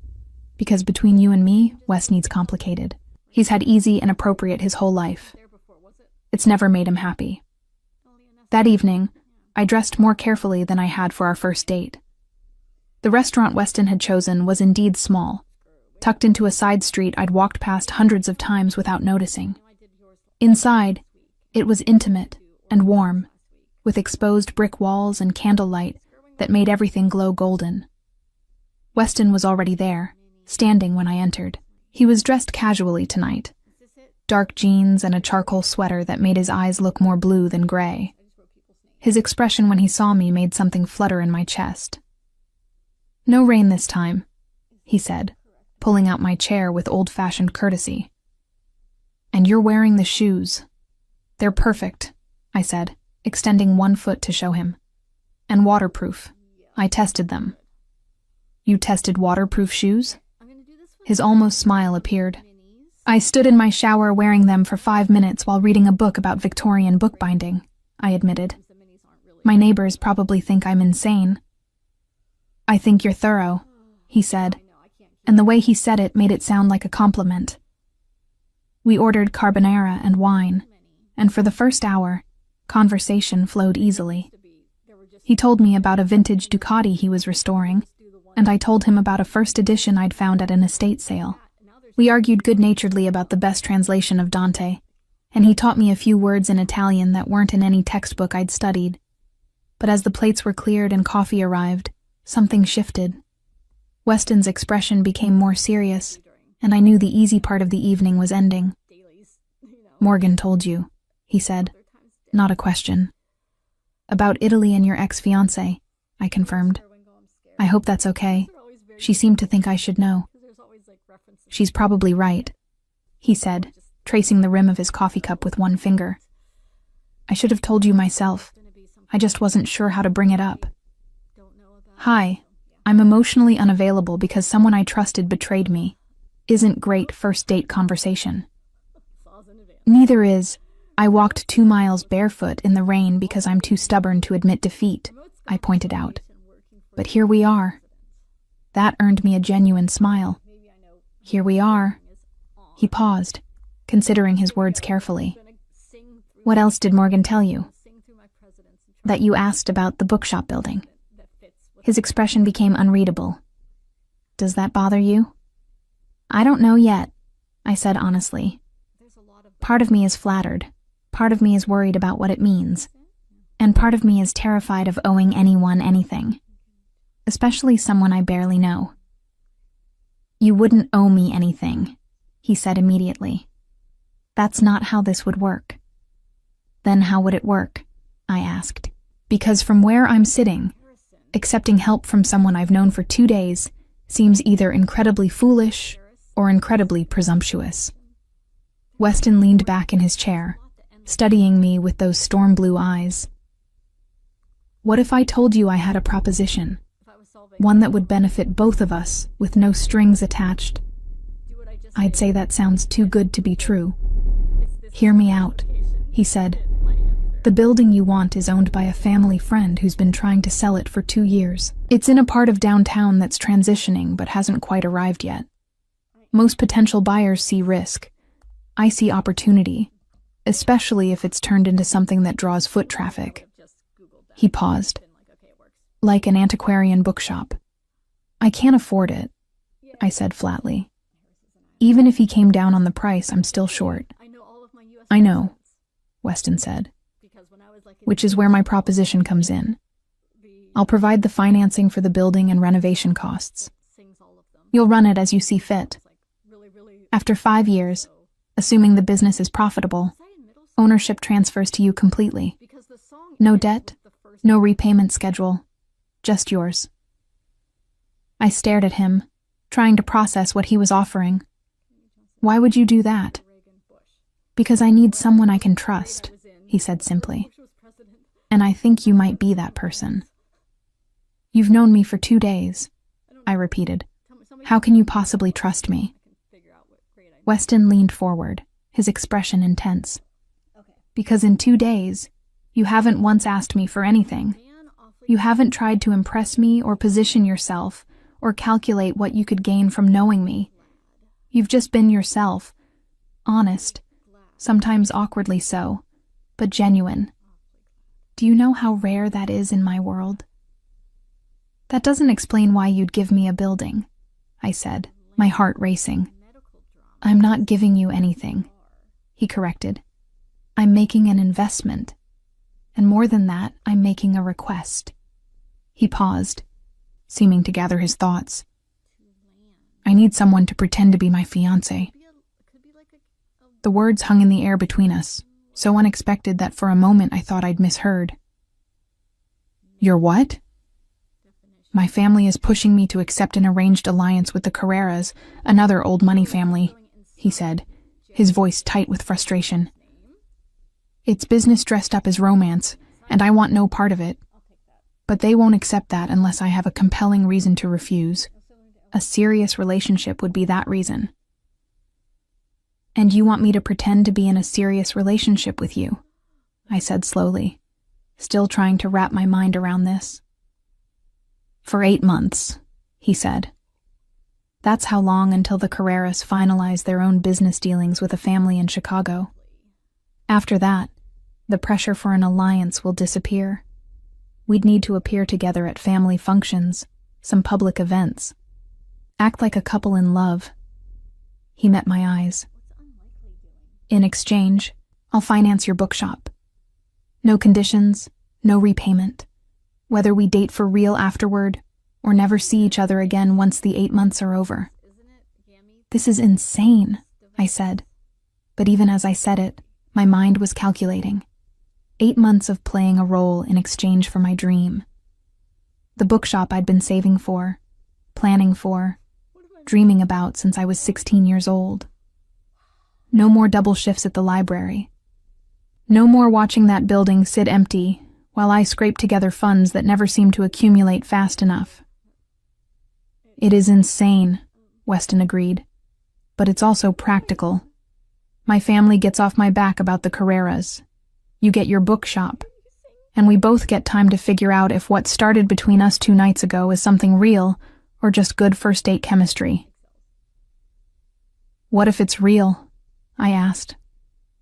because between you and me, Wes needs complicated. He's had easy and appropriate his whole life. It's never made him happy. That evening, I dressed more carefully than I had for our first date. The restaurant Weston had chosen was indeed small, tucked into a side street I'd walked past hundreds of times without noticing. Inside, it was intimate and warm, with exposed brick walls and candlelight that made everything glow golden. Weston was already there, standing when I entered. He was dressed casually tonight. Dark jeans and a charcoal sweater that made his eyes look more blue than gray. His expression when he saw me made something flutter in my chest. No rain this time, he said, pulling out my chair with old-fashioned courtesy. And you're wearing the shoes. They're perfect, I said, extending one foot to show him. And waterproof. I tested them. You tested waterproof shoes? His almost smile appeared. I stood in my shower wearing them for 5 minutes while reading a book about Victorian bookbinding, I admitted. My neighbors probably think I'm insane. I think you're thorough, he said, and the way he said it made it sound like a compliment. We ordered carbonara and wine, and for the first hour, conversation flowed easily. He told me about a vintage Ducati he was restoring, and I told him about a first edition I'd found at an estate sale. We argued good-naturedly about the best translation of Dante, and he taught me a few words in Italian that weren't in any textbook I'd studied. But as the plates were cleared and coffee arrived, something shifted. Weston's expression became more serious, and I knew the easy part of the evening was ending. Morgan told you, he said. Not a question. About Italy and your ex-fiancé, I confirmed. I hope that's okay. She seemed to think I should know. She's probably right, he said, tracing the rim of his coffee cup with one finger. I should have told you myself. I just wasn't sure how to bring it up. Hi, I'm emotionally unavailable because someone I trusted betrayed me. Isn't great first date conversation. Neither is, I walked 2 miles barefoot in the rain because I'm too stubborn to admit defeat, I pointed out. But here we are. That earned me a genuine smile. Here we are. He paused, considering his words carefully. What else did Morgan tell you? That you asked about the bookshop building. His expression became unreadable. Does that bother you? I don't know yet, I said honestly. Part of me is flattered, part of me is worried about what it means, and part of me is terrified of owing anyone anything, especially someone I barely know. You wouldn't owe me anything, he said immediately. That's not how this would work. Then how would it work? I asked. Because from where I'm sitting, accepting help from someone I've known for 2 days seems either incredibly foolish or incredibly presumptuous. Weston leaned back in his chair, studying me with those storm blue eyes. What if I told you I had a proposition? One that would benefit both of us with no strings attached? I'd say that sounds too good to be true. Hear me out, he said. The building you want is owned by a family friend who's been trying to sell it for 2 years. It's in a part of downtown that's transitioning but hasn't quite arrived yet. Most potential buyers see risk. I see opportunity, especially if it's turned into something that draws foot traffic. He paused. Like an antiquarian bookshop. I can't afford it, I said flatly. Even if he came down on the price, I'm still short. I know, Weston said. Which is where my proposition comes in. I'll provide the financing for the building and renovation costs. You'll run it as you see fit. After 5 years, assuming the business is profitable, ownership transfers to you completely. No debt, no repayment schedule, just yours. I stared at him, trying to process what he was offering. Why would you do that? Because I need someone I can trust, he said simply. And I think you might be that person. You've known me for 2 days, I repeated. How can you possibly trust me? Weston leaned forward, his expression intense. Because in 2 days, you haven't once asked me for anything. You haven't tried to impress me or position yourself or calculate what you could gain from knowing me. You've just been yourself, honest, sometimes awkwardly so, but genuine. Do you know how rare that is in my world? That doesn't explain why you'd give me a building, I said, my heart racing. I'm not giving you anything, he corrected. I'm making an investment. And more than that, I'm making a request. He paused, seeming to gather his thoughts. I need someone to pretend to be my fiancé. The words hung in the air between us, so unexpected that for a moment I thought I'd misheard. Your what? My family is pushing me to accept an arranged alliance with the Carreras, another old money family, he said, his voice tight with frustration. It's business dressed up as romance, and I want no part of it. But they won't accept that unless I have a compelling reason to refuse. A serious relationship would be that reason. And you want me to pretend to be in a serious relationship with you? I said slowly, still trying to wrap my mind around this. For 8 months, he said. That's how long until the Carreras finalize their own business dealings with a family in Chicago. After that, the pressure for an alliance will disappear. We'd need to appear together at family functions, some public events. Act like a couple in love. He met my eyes. In exchange, I'll finance your bookshop. No conditions, no repayment. Whether we date for real afterward, or never see each other again once the 8 months are over. This is insane, I said. But even as I said it, my mind was calculating. 8 months of playing a role in exchange for my dream. The bookshop I'd been saving for, planning for, dreaming about since I was 16 years old. No more double shifts at the library. No more watching that building sit empty while I scraped together funds that never seemed to accumulate fast enough. It is insane, Weston agreed, but it's also practical. My family gets off my back about the Carreras. You get your bookshop, and we both get time to figure out if what started between us 2 nights ago is something real or just good first date chemistry. What if it's real? I asked.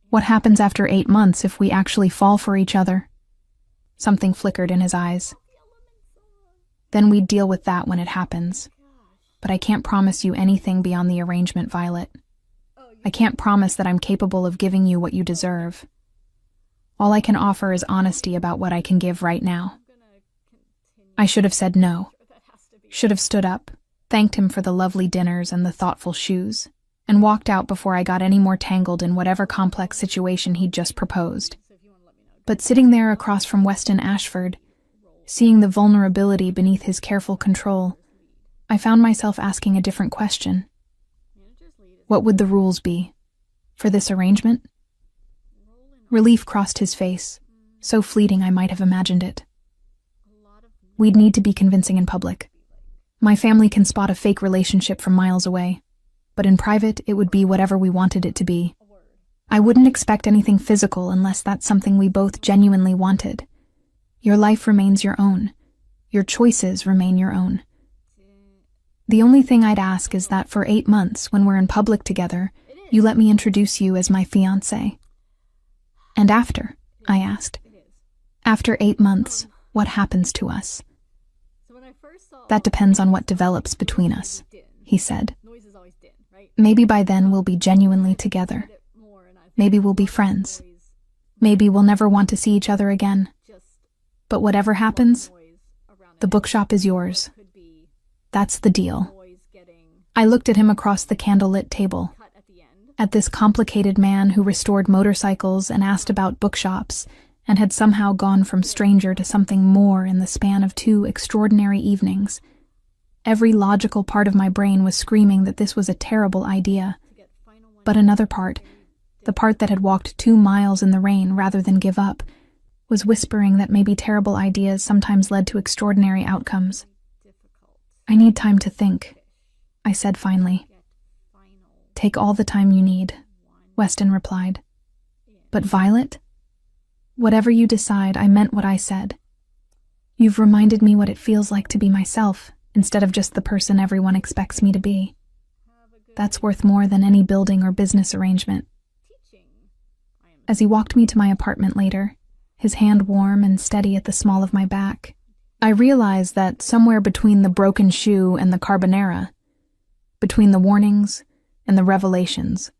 What happens after 8 months if we actually fall for each other? Something flickered in his eyes. Then we'd deal with that when it happens. But I can't promise you anything beyond the arrangement, Violet. I can't promise that I'm capable of giving you what you deserve. All I can offer is honesty about what I can give right now. I should have said no. Should have stood up, thanked him for the lovely dinners and the thoughtful shoes, and walked out before I got any more tangled in whatever complex situation he'd just proposed. But sitting there across from Weston Ashford, seeing the vulnerability beneath his careful control, I found myself asking a different question. What would the rules be for this arrangement? Relief crossed his face, so fleeting I might have imagined it. We'd need to be convincing in public. My family can spot a fake relationship from miles away, but in private it would be whatever we wanted it to be. I wouldn't expect anything physical unless that's something we both genuinely wanted. Your life remains your own. Your choices remain your own. The only thing I'd ask is that for 8 months, when we're in public together, you let me introduce you as my fiancé. And after, I asked. After 8 months, what happens to us? That depends on what develops between us, he said. Maybe by then we'll be genuinely together. Maybe we'll be friends. Maybe we'll never want to see each other again. But whatever happens, the bookshop is yours. That's the deal. I looked at him across the candlelit table, at this complicated man who restored motorcycles and asked about bookshops, and had somehow gone from stranger to something more in the span of 2 extraordinary evenings. Every logical part of my brain was screaming that this was a terrible idea. But another part, the part that had walked 2 miles in the rain rather than give up, was whispering that maybe terrible ideas sometimes led to extraordinary outcomes. I need time to think, I said finally. Take all the time you need, Weston replied. But Violet? Whatever you decide, I meant what I said. You've reminded me what it feels like to be myself, instead of just the person everyone expects me to be. That's worth more than any building or business arrangement. As he walked me to my apartment later, his hand warm and steady at the small of my back, I realized that somewhere between the broken shoe and the carbonara, between the warnings and the revelations,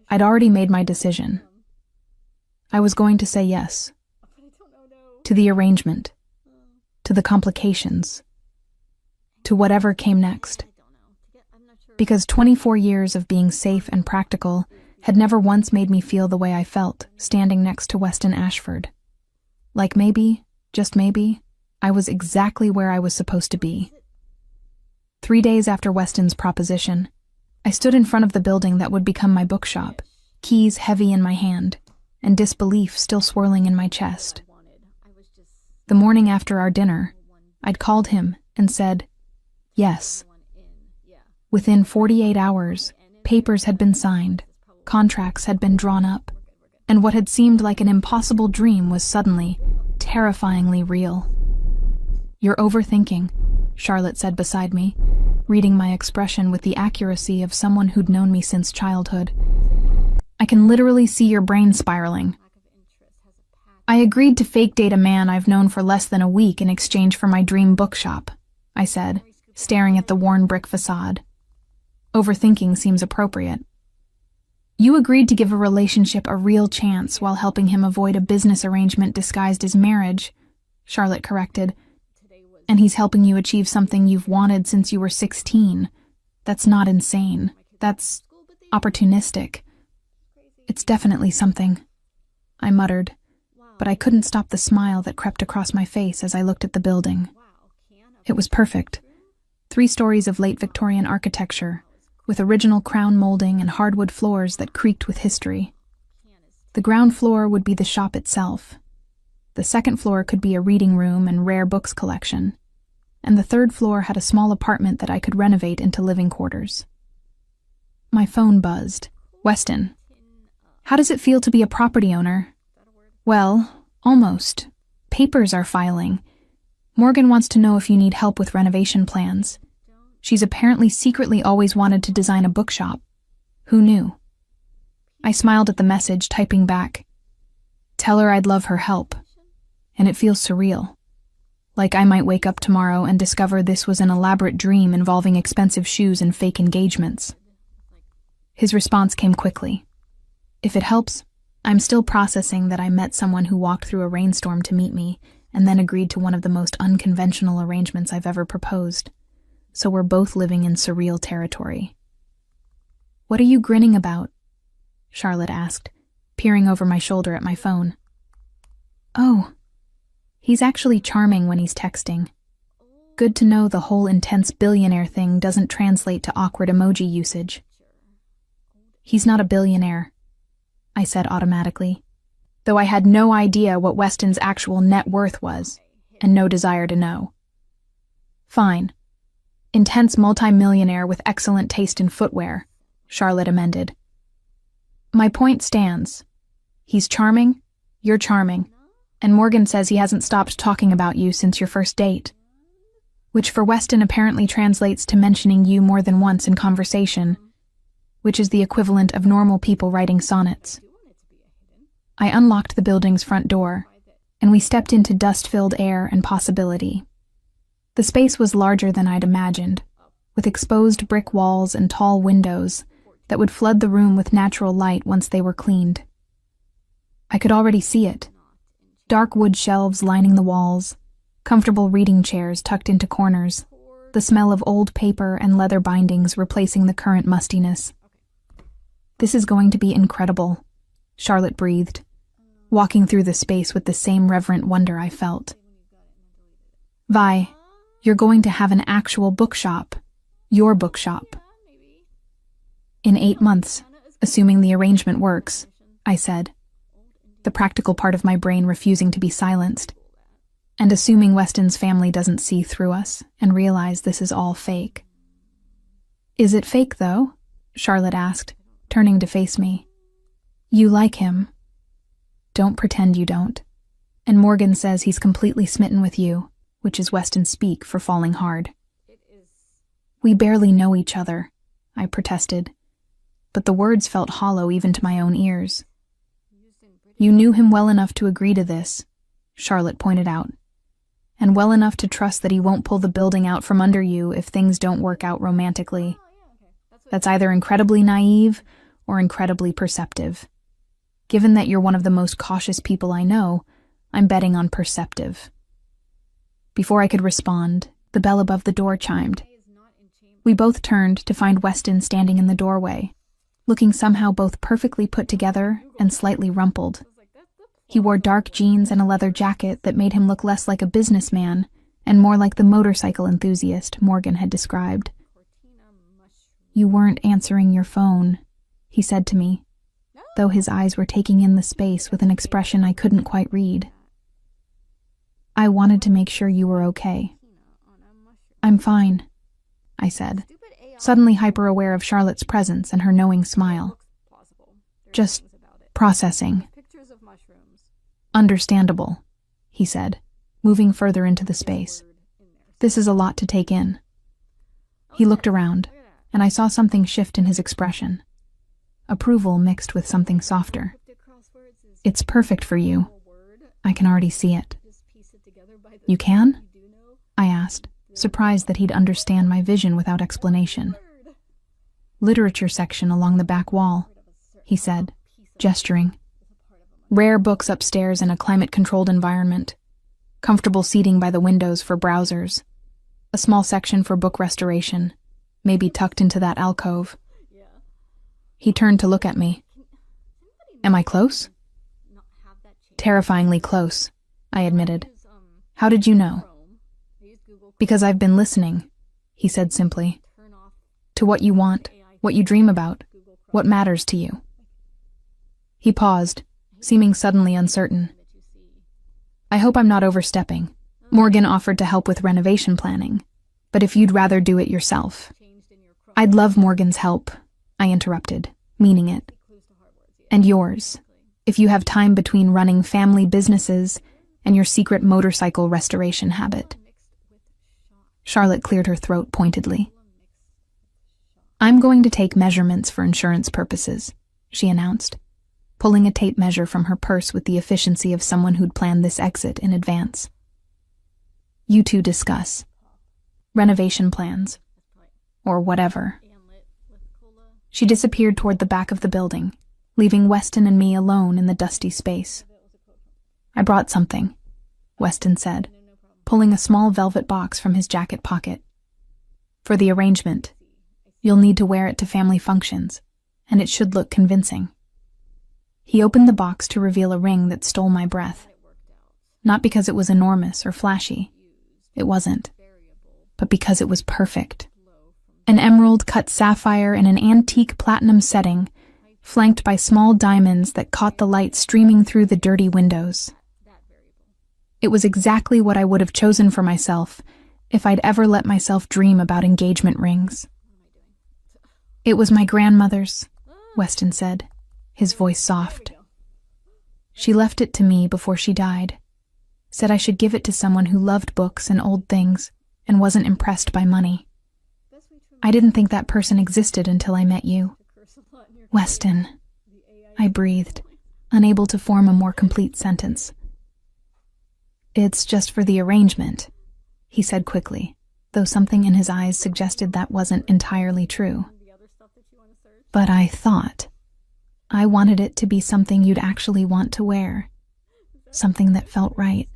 I'd already made my decision. I was going to say yes. To the arrangement. To the complications. To whatever came next. Because 24 years of being safe and practical had never once made me feel the way I felt standing next to Weston Ashford. Like maybe, just maybe, I was exactly where I was supposed to be. 3 days after Weston's proposition, I stood in front of the building that would become my bookshop, keys heavy in my hand, and disbelief still swirling in my chest. The morning after our dinner, I'd called him and said, yes. Within 48 hours, papers had been signed, contracts had been drawn up, and what had seemed like an impossible dream was suddenly, terrifyingly real. You're overthinking, Charlotte said beside me, reading my expression with the accuracy of someone who'd known me since childhood. I can literally see your brain spiraling. I agreed to fake date a man I've known for less than a week in exchange for my dream bookshop, I said, staring at the worn brick facade. Overthinking seems appropriate. You agreed to give a relationship a real chance while helping him avoid a business arrangement disguised as marriage, Charlotte corrected. And he's helping you achieve something you've wanted since you were 16. That's not insane. That's opportunistic. It's definitely something, I muttered, but I couldn't stop the smile that crept across my face as I looked at the building. It was perfect. 3 stories of late Victorian architecture, with original crown molding and hardwood floors that creaked with history. The ground floor would be the shop itself. The second floor could be a reading room and rare books collection. And the third floor had a small apartment that I could renovate into living quarters. My phone buzzed. Weston. How does it feel to be a property owner? Well, almost. Papers are filing. Morgan wants to know if you need help with renovation plans. She's apparently secretly always wanted to design a bookshop. Who knew? I smiled at the message, typing back, "Tell her I'd love her help." And it feels surreal. Like I might wake up tomorrow and discover this was an elaborate dream involving expensive shoes and fake engagements. His response came quickly. "If it helps, I'm still processing that I met someone who walked through a rainstorm to meet me and then agreed to one of the most unconventional arrangements I've ever proposed. So we're both living in surreal territory." "What are you grinning about?" Charlotte asked, peering over my shoulder at my phone. "Oh, he's actually charming when he's texting. Good to know the whole intense billionaire thing doesn't translate to awkward emoji usage." "He's not a billionaire," I said automatically, though I had no idea what Weston's actual net worth was, and no desire to know. "Fine. Intense multimillionaire with excellent taste in footwear," Charlotte amended. "My point stands. He's charming, you're charming, and Morgan says he hasn't stopped talking about you since your first date. Which for Weston apparently translates to mentioning you more than once in conversation, which is the equivalent of normal people writing sonnets." I unlocked the building's front door, and we stepped into dust-filled air and possibility. The space was larger than I'd imagined, with exposed brick walls and tall windows that would flood the room with natural light once they were cleaned. I could already see it. Dark wood shelves lining the walls, comfortable reading chairs tucked into corners, the smell of old paper and leather bindings replacing the current mustiness. "This is going to be incredible," Charlotte breathed, walking through the space with the same reverent wonder I felt. "Vi, you're going to have an actual bookshop. Your bookshop." "In 8 months, assuming the arrangement works," I said, the practical part of my brain refusing to be silenced, "and assuming Weston's family doesn't see through us and realize this is all fake." "Is it fake, though?" Charlotte asked, turning to face me. "You like him. Don't pretend you don't. And Morgan says he's completely smitten with you, which is Weston speak for falling hard." "We barely know each other," I protested, but the words felt hollow even to my own ears. "You knew him well enough to agree to this," Charlotte pointed out, "and well enough to trust that he won't pull the building out from under you if things don't work out romantically. That's either incredibly naive or incredibly perceptive. Given that you're one of the most cautious people I know, I'm betting on perceptive." Before I could respond, the bell above the door chimed. We both turned to find Weston standing in the doorway, looking somehow both perfectly put together and slightly rumpled. He wore dark jeans and a leather jacket that made him look less like a businessman and more like the motorcycle enthusiast Morgan had described. "You weren't answering your phone," he said to me, though his eyes were taking in the space with an expression I couldn't quite read. "I wanted to make sure you were okay." "I'm fine," I said, suddenly hyper-aware of Charlotte's presence and her knowing smile. "Just processing." "Understandable," he said, moving further into the space. "This is a lot to take in." He looked around, and I saw something shift in his expression. Approval mixed with something softer. "It's perfect for you. I can already see it." "You can?" I asked, surprised that he'd understand my vision without explanation. "Literature section along the back wall," he said, gesturing. "Rare books upstairs in a climate-controlled environment. Comfortable seating by the windows for browsers. A small section for book restoration, maybe tucked into that alcove." He turned to look at me. "Am I close?" "Terrifyingly close," I admitted. "How did you know?" "Because I've been listening," he said simply. "To what you want, what you dream about, what matters to you." He paused, seeming suddenly uncertain. "I hope I'm not overstepping. Morgan offered to help with renovation planning, but if you'd rather do it yourself." "I'd love Morgan's help," I interrupted, meaning it. "And yours, if you have time between running family businesses and your secret motorcycle restoration habit." Charlotte cleared her throat pointedly. I'm going to take measurements for insurance purposes, she announced, pulling a tape measure from her purse with the efficiency of someone who'd planned this exit in advance. You two discuss. Renovation plans. Or whatever. She disappeared toward the back of the building, leaving Weston and me alone in the dusty space. I brought something, Weston said, pulling a small velvet box from his jacket pocket. For the arrangement, you'll need to wear it to family functions, and it should look convincing. He opened the box to reveal a ring that stole my breath. Not because it was enormous or flashy. It wasn't. But because it was perfect. An emerald-cut sapphire in an antique platinum setting, flanked by small diamonds that caught the light streaming through the dirty windows. It was exactly what I would have chosen for myself if I'd ever let myself dream about engagement rings. It was my grandmother's, Weston said, his voice soft. She left it to me before she died, said I should give it to someone who loved books and old things and wasn't impressed by money. I didn't think that person existed until I met you. Weston, I breathed, unable to form a more complete sentence. It's just for the arrangement, he said quickly, though something in his eyes suggested that wasn't entirely true. But I thought, I wanted it to be something you'd actually want to wear, something that felt right.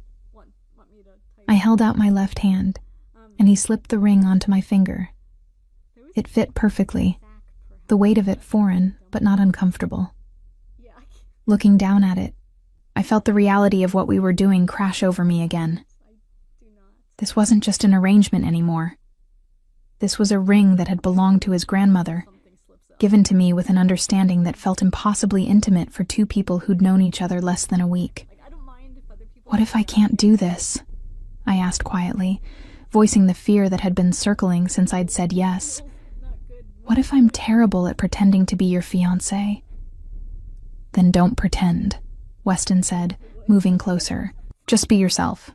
I held out my left hand, and he slipped the ring onto my finger. It fit perfectly, the weight of it foreign, but not uncomfortable. Looking down at it, I felt the reality of what we were doing crash over me again. This wasn't just an arrangement anymore. This was a ring that had belonged to his grandmother, given to me with an understanding that felt impossibly intimate for two people who'd known each other less than a week. What if I can't do this? I asked quietly, voicing the fear that had been circling since I'd said yes. What if I'm terrible at pretending to be your fiancé? Then don't pretend, Weston said, moving closer. Just be yourself.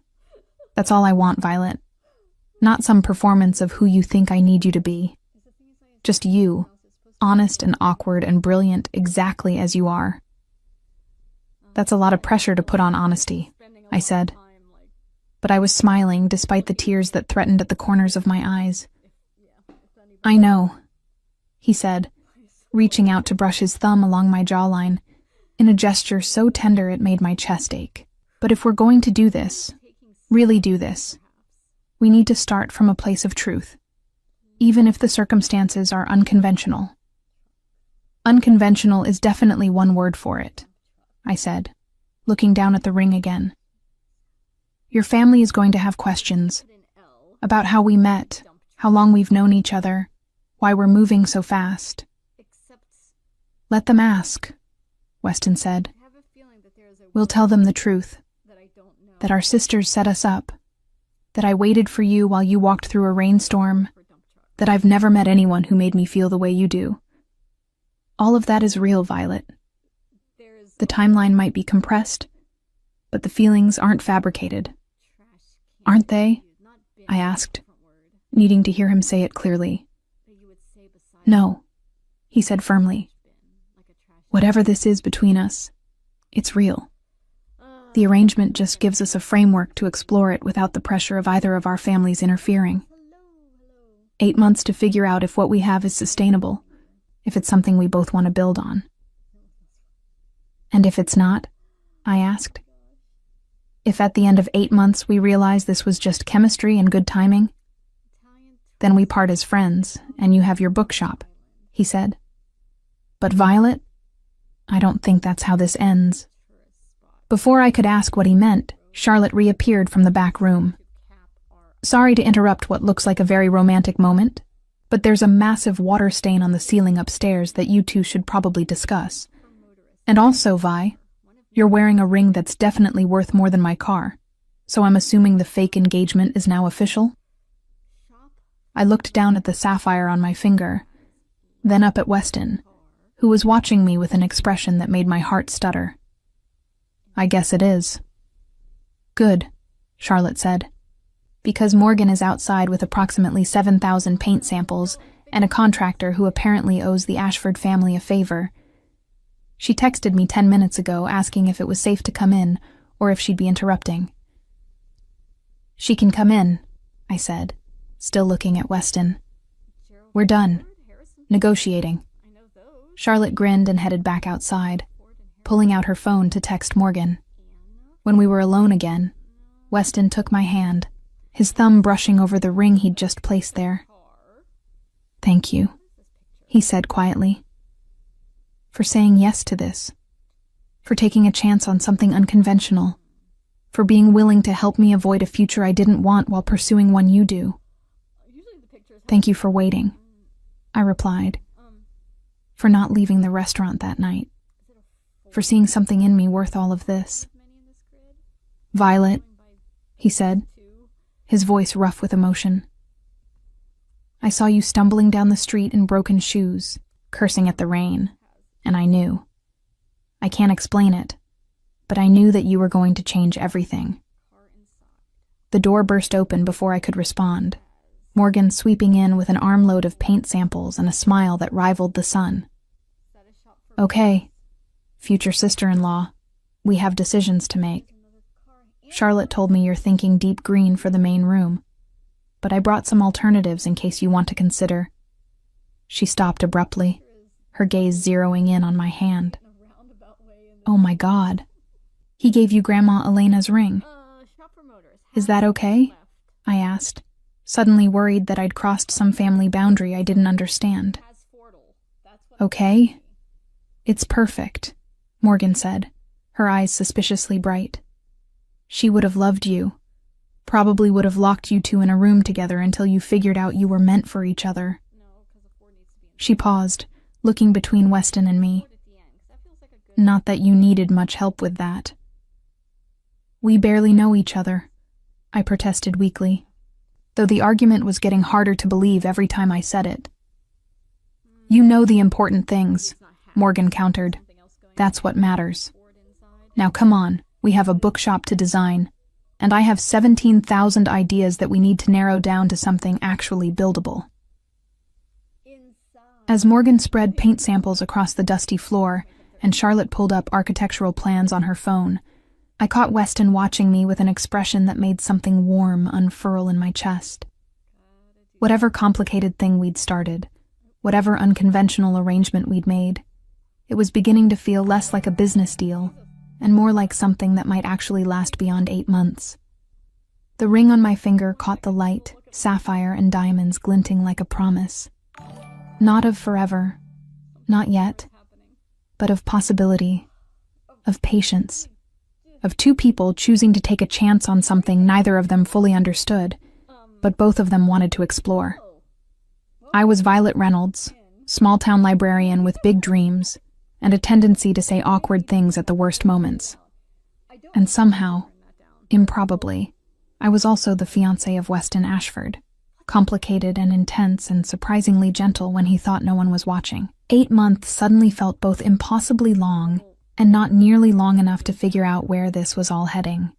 That's all I want, Violet. Not some performance of who you think I need you to be. Just you, honest and awkward and brilliant exactly as you are. That's a lot of pressure to put on honesty, I said. But I was smiling despite the tears that threatened at the corners of my eyes. I know, he said, reaching out to brush his thumb along my jawline, in a gesture so tender it made my chest ache. But if we're going to do this, really do this, we need to start from a place of truth, even if the circumstances are unconventional. Unconventional is definitely one word for it, I said, looking down at the ring again. Your family is going to have questions about how we met, how long we've known each other, why we're moving so fast. Let them ask, Weston said. We'll tell them the truth, that our sisters set us up, that I waited for you while you walked through a rainstorm, that I've never met anyone who made me feel the way you do. All of that is real, Violet. The timeline might be compressed, but the feelings aren't fabricated. Aren't they? I asked, needing to hear him say it clearly. No, he said firmly. Whatever this is between us, it's real. The arrangement just gives us a framework to explore it without the pressure of either of our families interfering. 8 months to figure out if what we have is sustainable, if it's something we both want to build on. And if it's not? I asked. If at the end of 8 months we realize this was just chemistry and good timing, then we part as friends, and you have your bookshop, he said. But Violet, I don't think that's how this ends. Before I could ask what he meant, Charlotte reappeared from the back room. Sorry to interrupt what looks like a very romantic moment, but there's a massive water stain on the ceiling upstairs that you two should probably discuss. And also, Vi, you're wearing a ring that's definitely worth more than my car, so I'm assuming the fake engagement is now official? I looked down at the sapphire on my finger, then up at Weston, who was watching me with an expression that made my heart stutter. I guess it is. Good, Charlotte said. Because Morgan is outside with approximately 7,000 paint samples, and a contractor who apparently owes the Ashford family a favor. She texted me 10 minutes ago asking if it was safe to come in or if she'd be interrupting. "She can come in," I said, still looking at Weston. "We're done. Negotiating." Charlotte grinned and headed back outside, pulling out her phone to text Morgan. When we were alone again, Weston took my hand, his thumb brushing over the ring he'd just placed there. "Thank you," he said quietly, "for saying yes to this, for taking a chance on something unconventional, for being willing to help me avoid a future I didn't want while pursuing one you do." "Thank you for waiting," I replied, "for not leaving the restaurant that night, for seeing something in me worth all of this." "Violet," he said, his voice rough with emotion, "I saw you stumbling down the street in broken shoes, cursing at the rain, and I knew. I can't explain it, but I knew that you were going to change everything." The door burst open before I could respond, Morgan sweeping in with an armload of paint samples and a smile that rivaled the sun. "Okay, future sister-in-law, we have decisions to make. Charlotte told me you're thinking deep green for the main room, but I brought some alternatives in case you want to consider." She stopped abruptly, her gaze zeroing in on my hand. "Oh my God, he gave you Grandma Elena's ring. Is that okay?" I asked, suddenly worried that I'd crossed some family boundary I didn't understand. "Okay? It's perfect," Morgan said, her eyes suspiciously bright. "She would have loved you, probably would have locked you two in a room together until you figured out you were meant for each other." She paused, looking between Weston and me. "Not that you needed much help with that." "We barely know each other," I protested weakly, though the argument was getting harder to believe every time I said it. "You know the important things," Morgan countered. "That's what matters. Now come on, we have a bookshop to design, and I have 17,000 ideas that we need to narrow down to something actually buildable." As Morgan spread paint samples across the dusty floor and Charlotte pulled up architectural plans on her phone, I caught Weston watching me with an expression that made something warm unfurl in my chest. Whatever complicated thing we'd started, whatever unconventional arrangement we'd made, it was beginning to feel less like a business deal and more like something that might actually last beyond 8 months. The ring on my finger caught the light, sapphire and diamonds glinting like a promise. Not of forever, not yet, but of possibility, of patience, of two people choosing to take a chance on something neither of them fully understood, but both of them wanted to explore. I was Violet Reynolds, small-town librarian with big dreams, and a tendency to say awkward things at the worst moments. And somehow, improbably, I was also the fiancé of Weston Ashford, complicated and intense and surprisingly gentle when he thought no one was watching. 8 months suddenly felt both impossibly long and not nearly long enough to figure out where this was all heading.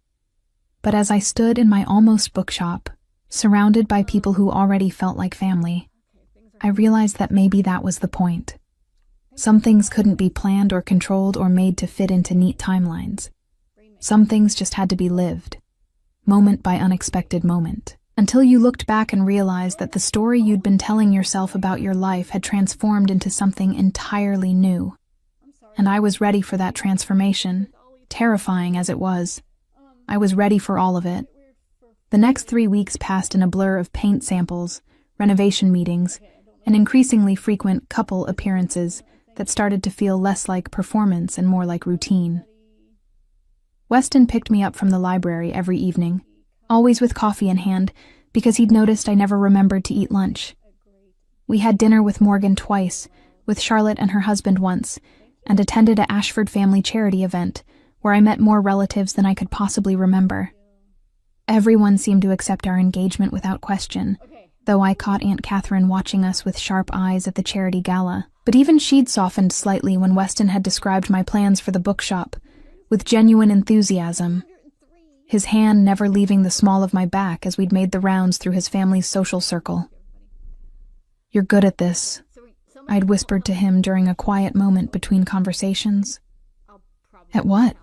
But as I stood in my almost bookshop, surrounded by people who already felt like family, I realized that maybe that was the point. Some things couldn't be planned or controlled or made to fit into neat timelines. Some things just had to be lived, moment by unexpected moment, until you looked back and realized that the story you'd been telling yourself about your life had transformed into something entirely new. And I was ready for that transformation, terrifying as it was. I was ready for all of it. The next 3 weeks passed in a blur of paint samples, renovation meetings, and increasingly frequent couple appearances that started to feel less like performance and more like routine. Weston picked me up from the library every evening, always with coffee in hand, because he'd noticed I never remembered to eat lunch. We had dinner with Morgan twice, with Charlotte and her husband once, and attended a Ashford family charity event, where I met more relatives than I could possibly remember. Everyone seemed to accept our engagement without question, though I caught Aunt Catherine watching us with sharp eyes at the charity gala. But even she'd softened slightly when Weston had described my plans for the bookshop, with genuine enthusiasm, his hand never leaving the small of my back as we'd made the rounds through his family's social circle. "You're good at this," I'd whispered to him during a quiet moment between conversations. "At what?"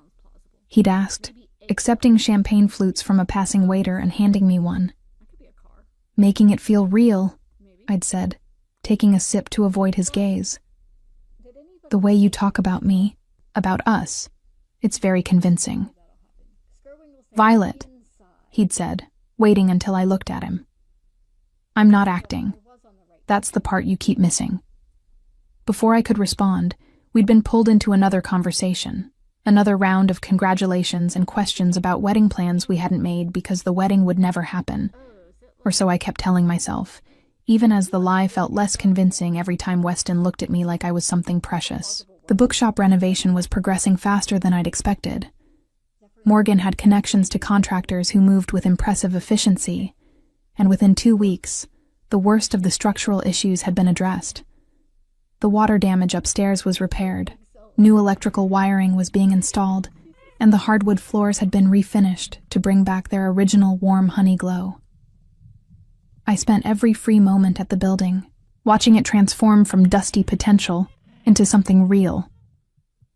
he'd asked, accepting champagne flutes from a passing waiter and handing me one. "Making it feel real," I'd said, taking a sip to avoid his gaze. "The way you talk about me, about us, it's very convincing." "Violet," he'd said, waiting until I looked at him. "I'm not acting. That's the part you keep missing." Before I could respond, we'd been pulled into another conversation, another round of congratulations and questions about wedding plans we hadn't made because the wedding would never happen. Or so I kept telling myself, even as the lie felt less convincing every time Weston looked at me like I was something precious. The bookshop renovation was progressing faster than I'd expected. Morgan had connections to contractors who moved with impressive efficiency, and within 2 weeks, the worst of the structural issues had been addressed. The water damage upstairs was repaired, new electrical wiring was being installed, and the hardwood floors had been refinished to bring back their original warm honey glow. I spent every free moment at the building, watching it transform from dusty potential into something real.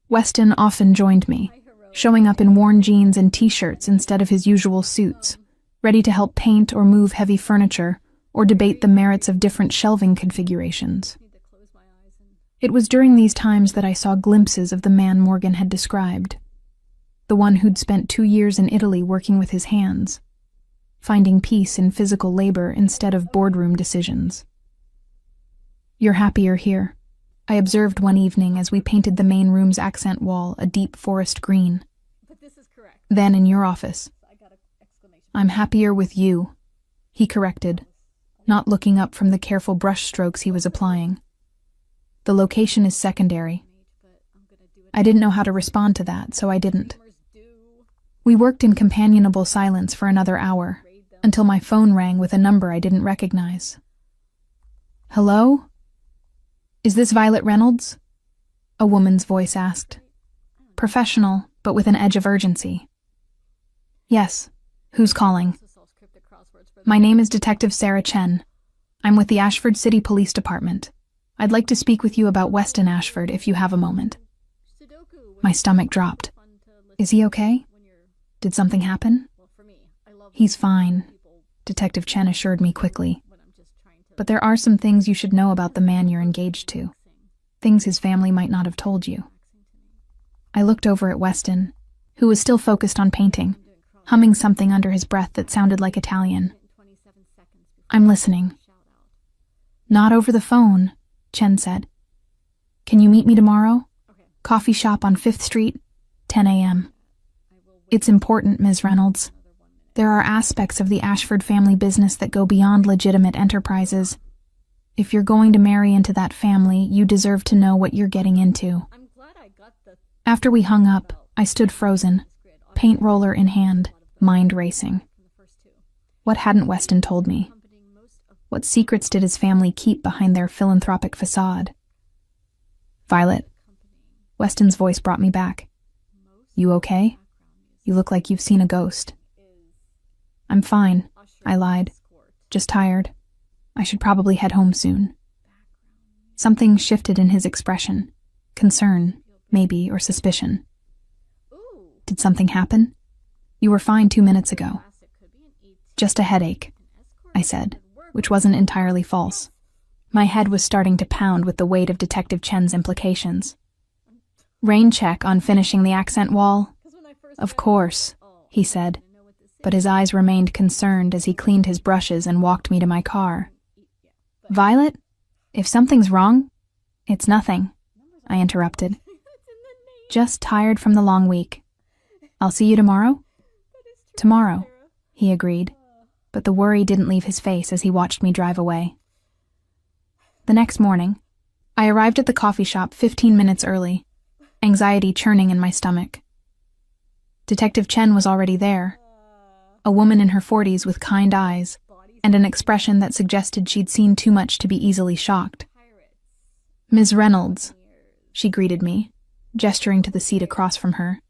Weston often joined me, showing up in worn jeans and t-shirts instead of his usual suits, ready to help paint or move heavy furniture or debate the merits of different shelving configurations. It was during these times that I saw glimpses of the man Morgan had described, the one who'd spent 2 years in Italy working with his hands, finding peace in physical labor instead of boardroom decisions. "You're happier here," I observed one evening as we painted the main room's accent wall a deep forest green. "Than in your office." "I'm happier with you," he corrected, not looking up from the careful brush strokes he was applying. "The location is secondary." I didn't know how to respond to that, so I didn't. We worked in companionable silence for another hour, until my phone rang with a number I didn't recognize. "Hello? Is this Violet Reynolds?" a woman's voice asked. Professional, but with an edge of urgency. "Yes. Who's calling?" "My name is Detective Sarah Chen. I'm with the Ashford City Police Department. I'd like to speak with you about Weston Ashford if you have a moment." My stomach dropped. "Is he okay? Did something happen?" "He's fine," Detective Chen assured me quickly. "But there are some things you should know about the man you're engaged to. Things his family might not have told you." I looked over at Weston, who was still focused on painting, humming something under his breath that sounded like Italian. "I'm listening." "Not over the phone," Chen said. "Can you meet me tomorrow? Coffee shop on 5th Street, 10 a.m. It's important, Ms. Reynolds. There are aspects of the Ashford family business that go beyond legitimate enterprises. If you're going to marry into that family, you deserve to know what you're getting into." After we hung up, I stood frozen, paint roller in hand, mind racing. What hadn't Weston told me? What secrets did his family keep behind their philanthropic facade? "Violet." Weston's voice brought me back. "You okay? You look like you've seen a ghost." "I'm fine," I lied. "Just tired. I should probably head home soon." Something shifted in his expression. Concern, maybe, or suspicion. "Did something happen? You were fine 2 minutes ago." "Just a headache," I said, which wasn't entirely false. My head was starting to pound with the weight of Detective Chen's implications. "Rain check on finishing the accent wall?" "Of course," he said, but his eyes remained concerned as he cleaned his brushes and walked me to my car. "Violet, if something's wrong..." "It's nothing," I interrupted. "Just tired from the long week. I'll see you tomorrow?" "Tomorrow," he agreed, but the worry didn't leave his face as he watched me drive away. The next morning, I arrived at the coffee shop 15 minutes early, anxiety churning in my stomach. Detective Chen was already there, a woman in her 40s with kind eyes and an expression that suggested she'd seen too much to be easily shocked. "Ms. Reynolds," she greeted me, gesturing to the seat across from her.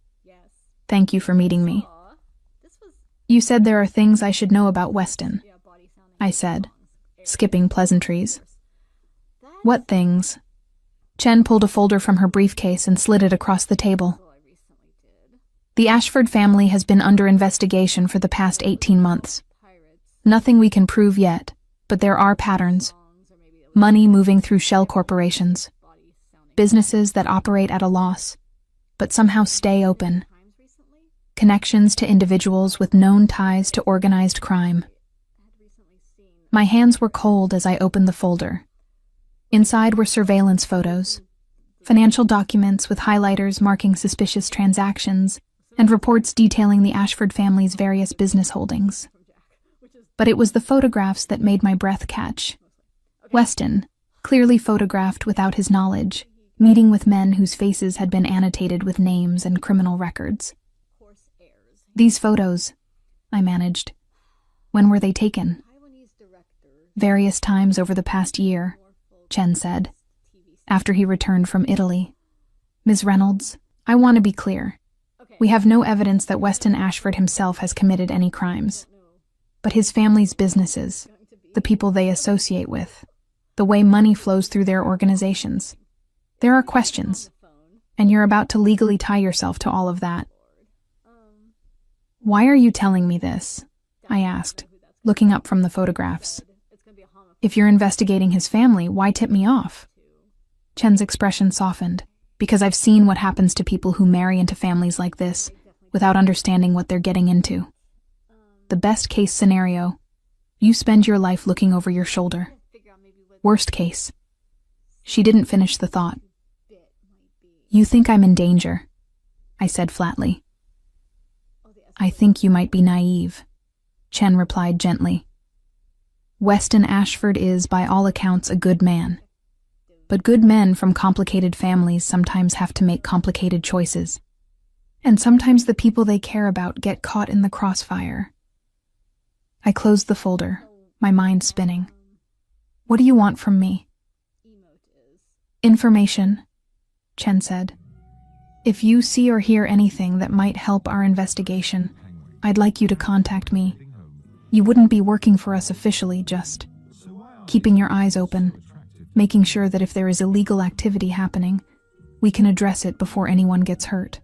"Thank you for meeting me." "You said there are things I should know about Weston," I said, skipping pleasantries. What things? Chen pulled a folder from her briefcase and slid it across the table. The Ashford family has been under investigation for the past 18 months. Nothing we can prove yet, but there are patterns. Money moving through shell corporations. Businesses that operate at a loss, but somehow stay open. Connections to individuals with known ties to organized crime. My hands were cold as I opened the folder. Inside were surveillance photos, financial documents with highlighters marking suspicious transactions, and reports detailing the Ashford family's various business holdings. But it was the photographs that made my breath catch. Weston, clearly photographed without his knowledge, meeting with men whose faces had been annotated with names and criminal records. These photos, I managed. When were they taken? Various times over the past year, Chen said, after he returned from Italy. Ms. Reynolds, I want to be clear. We have no evidence that Weston Ashford himself has committed any crimes. But his family's businesses, the people they associate with, the way money flows through their organizations. There are questions, and you're about to legally tie yourself to all of that. Why are you telling me this? I asked, looking up from the photographs. If you're investigating his family, why tip me off? Chen's expression softened, because I've seen what happens to people who marry into families like this without understanding what they're getting into. The best case scenario, you spend your life looking over your shoulder. Worst case. She didn't finish the thought. You think I'm in danger, I said flatly. I think you might be naive, Chen replied gently. Weston Ashford is, by all accounts, a good man. But good men from complicated families sometimes have to make complicated choices. And sometimes the people they care about get caught in the crossfire. I closed the folder, my mind spinning. What do you want from me? Information, Chen said. If you see or hear anything that might help our investigation, I'd like you to contact me. You wouldn't be working for us officially, just keeping your eyes open, making sure that if there is illegal activity happening, we can address it before anyone gets hurt.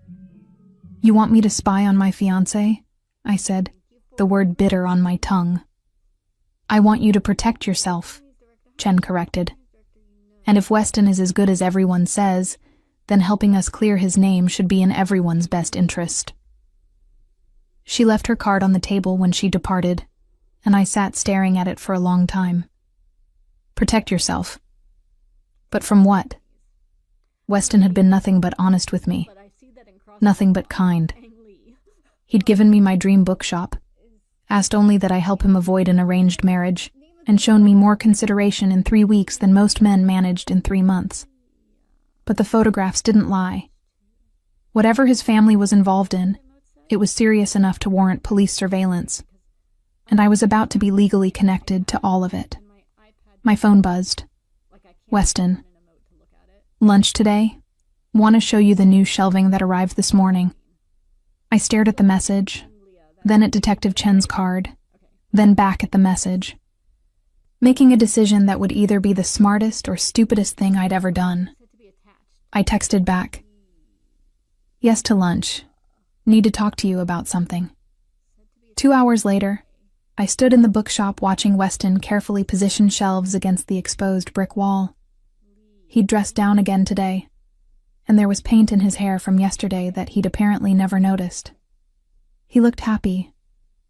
You want me to spy on my fiancé? I said, the word bitter on my tongue. I want you to protect yourself, Chen corrected. And if Weston is as good as everyone says, then helping us clear his name should be in everyone's best interest. She left her card on the table when she departed, and I sat staring at it for a long time. Protect yourself. But from what? Weston had been nothing but honest with me. Nothing but kind. He'd given me my dream bookshop, asked only that I help him avoid an arranged marriage, and shown me more consideration in 3 weeks than most men managed in 3 months. But the photographs didn't lie. Whatever his family was involved in, it was serious enough to warrant police surveillance, and I was about to be legally connected to all of it. My phone buzzed. Weston. Lunch today? Want to show you the new shelving that arrived this morning. I stared at the message, then at Detective Chen's card, then back at the message, making a decision that would either be the smartest or stupidest thing I'd ever done. I texted back. Yes to lunch. Need to talk to you about something. 2 hours later, I stood in the bookshop watching Weston carefully position shelves against the exposed brick wall. He'd dressed down again today, and there was paint in his hair from yesterday that he'd apparently never noticed. He looked happy,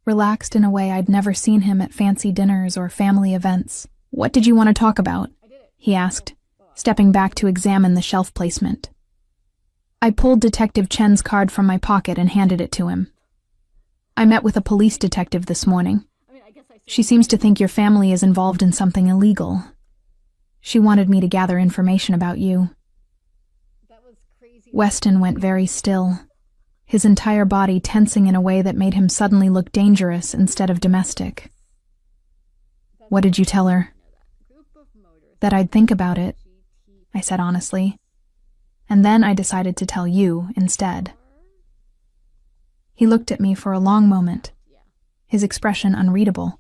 relaxed in a way I'd never seen him at fancy dinners or family events. What did you want to talk about? He asked, stepping back to examine the shelf placement. I pulled Detective Chen's card from my pocket and handed it to him. I met with a police detective this morning. She seems to think your family is involved in something illegal. She wanted me to gather information about you. Weston went very still, his entire body tensing in a way that made him suddenly look dangerous instead of domestic. What did you tell her? That I'd think about it, I said honestly. And then I decided to tell you instead. He looked at me for a long moment, his expression unreadable.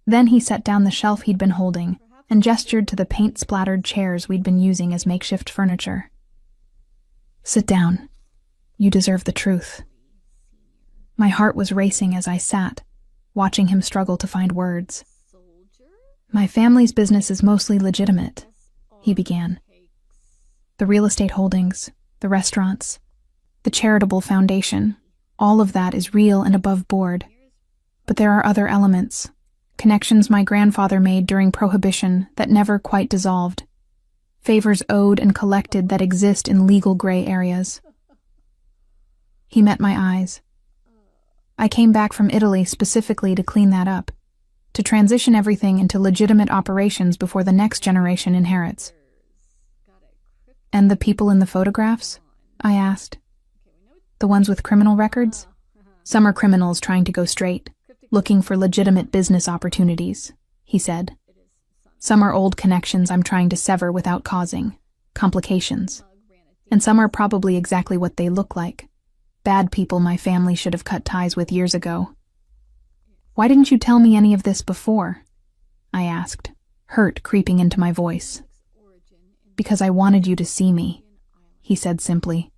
Then he set down the shelf he'd been holding and gestured to the paint-splattered chairs we'd been using as makeshift furniture. "Sit down. You deserve the truth." My heart was racing as I sat, watching him struggle to find words. "My family's business is mostly legitimate," he began. "The real estate holdings, the restaurants, the charitable foundation, all of that is real and above board. But there are other elements, connections my grandfather made during Prohibition that never quite dissolved, favors owed and collected that exist in legal gray areas." He met my eyes. "I came back from Italy specifically to clean that up, to transition everything into legitimate operations before the next generation inherits." "And the people in the photographs?" I asked. "The ones with criminal records?" "Some are criminals trying to go straight, looking for legitimate business opportunities," he said. "Some are old connections I'm trying to sever without causing complications. And some are probably exactly what they look like. Bad people my family should have cut ties with years ago." "Why didn't you tell me any of this before?" I asked, hurt creeping into my voice. "Because I wanted you to see me," he said simply.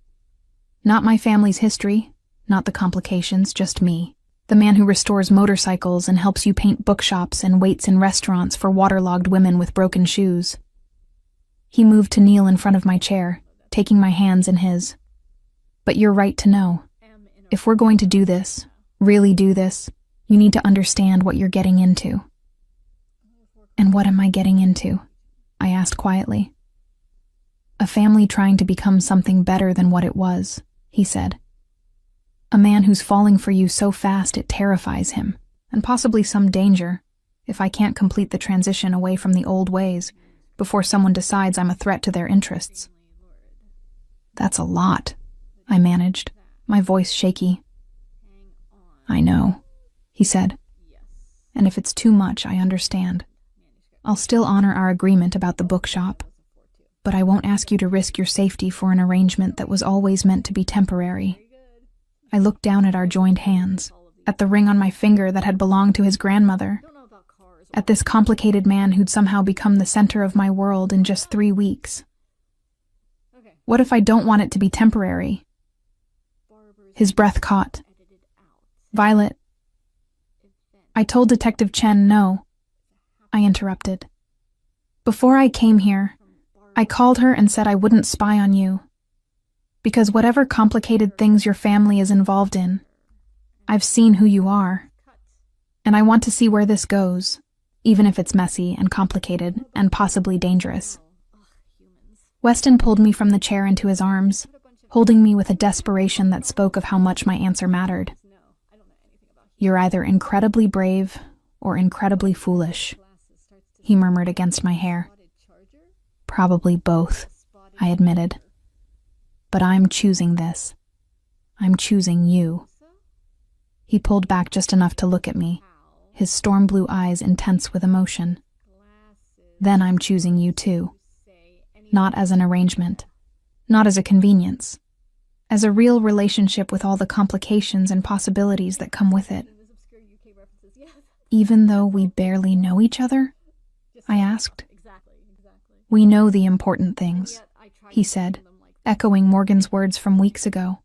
"Not my family's history, not the complications, just me. The man who restores motorcycles and helps you paint bookshops and waits in restaurants for waterlogged women with broken shoes." He moved to kneel in front of my chair, taking my hands in his. "But you're right to know. If we're going to do this, really do this, you need to understand what you're getting into." "And what am I getting into?" I asked quietly. "A family trying to become something better than what it was," he said. "A man who's falling for you so fast it terrifies him, and possibly some danger, if I can't complete the transition away from the old ways before someone decides I'm a threat to their interests." "That's a lot," I managed, my voice shaky. "I know," he said. "And if it's too much, I understand. I'll still honor our agreement about the bookshop, but I won't ask you to risk your safety for an arrangement that was always meant to be temporary." I looked down at our joined hands, at the ring on my finger that had belonged to his grandmother, at this complicated man who'd somehow become the center of my world in just 3 weeks. "What if I don't want it to be temporary?" His breath caught. "Violet." "I told Detective Chen no," I interrupted. "Before I came here, I called her and said I wouldn't spy on you. Because whatever complicated things your family is involved in, I've seen who you are. And I want to see where this goes, even if it's messy and complicated and possibly dangerous." Weston pulled me from the chair into his arms, holding me with a desperation that spoke of how much my answer mattered. "You're either incredibly brave or incredibly foolish," he murmured against my hair. "Probably both," I admitted. "But I'm choosing this. I'm choosing you." He pulled back just enough to look at me, his storm blue eyes intense with emotion. "Then I'm choosing you too. Not as an arrangement. Not as a convenience. As a real relationship with all the complications and possibilities that come with it." "Even though we barely know each other?" I asked. "We know the important things," he said, echoing Morgan's words from weeks ago.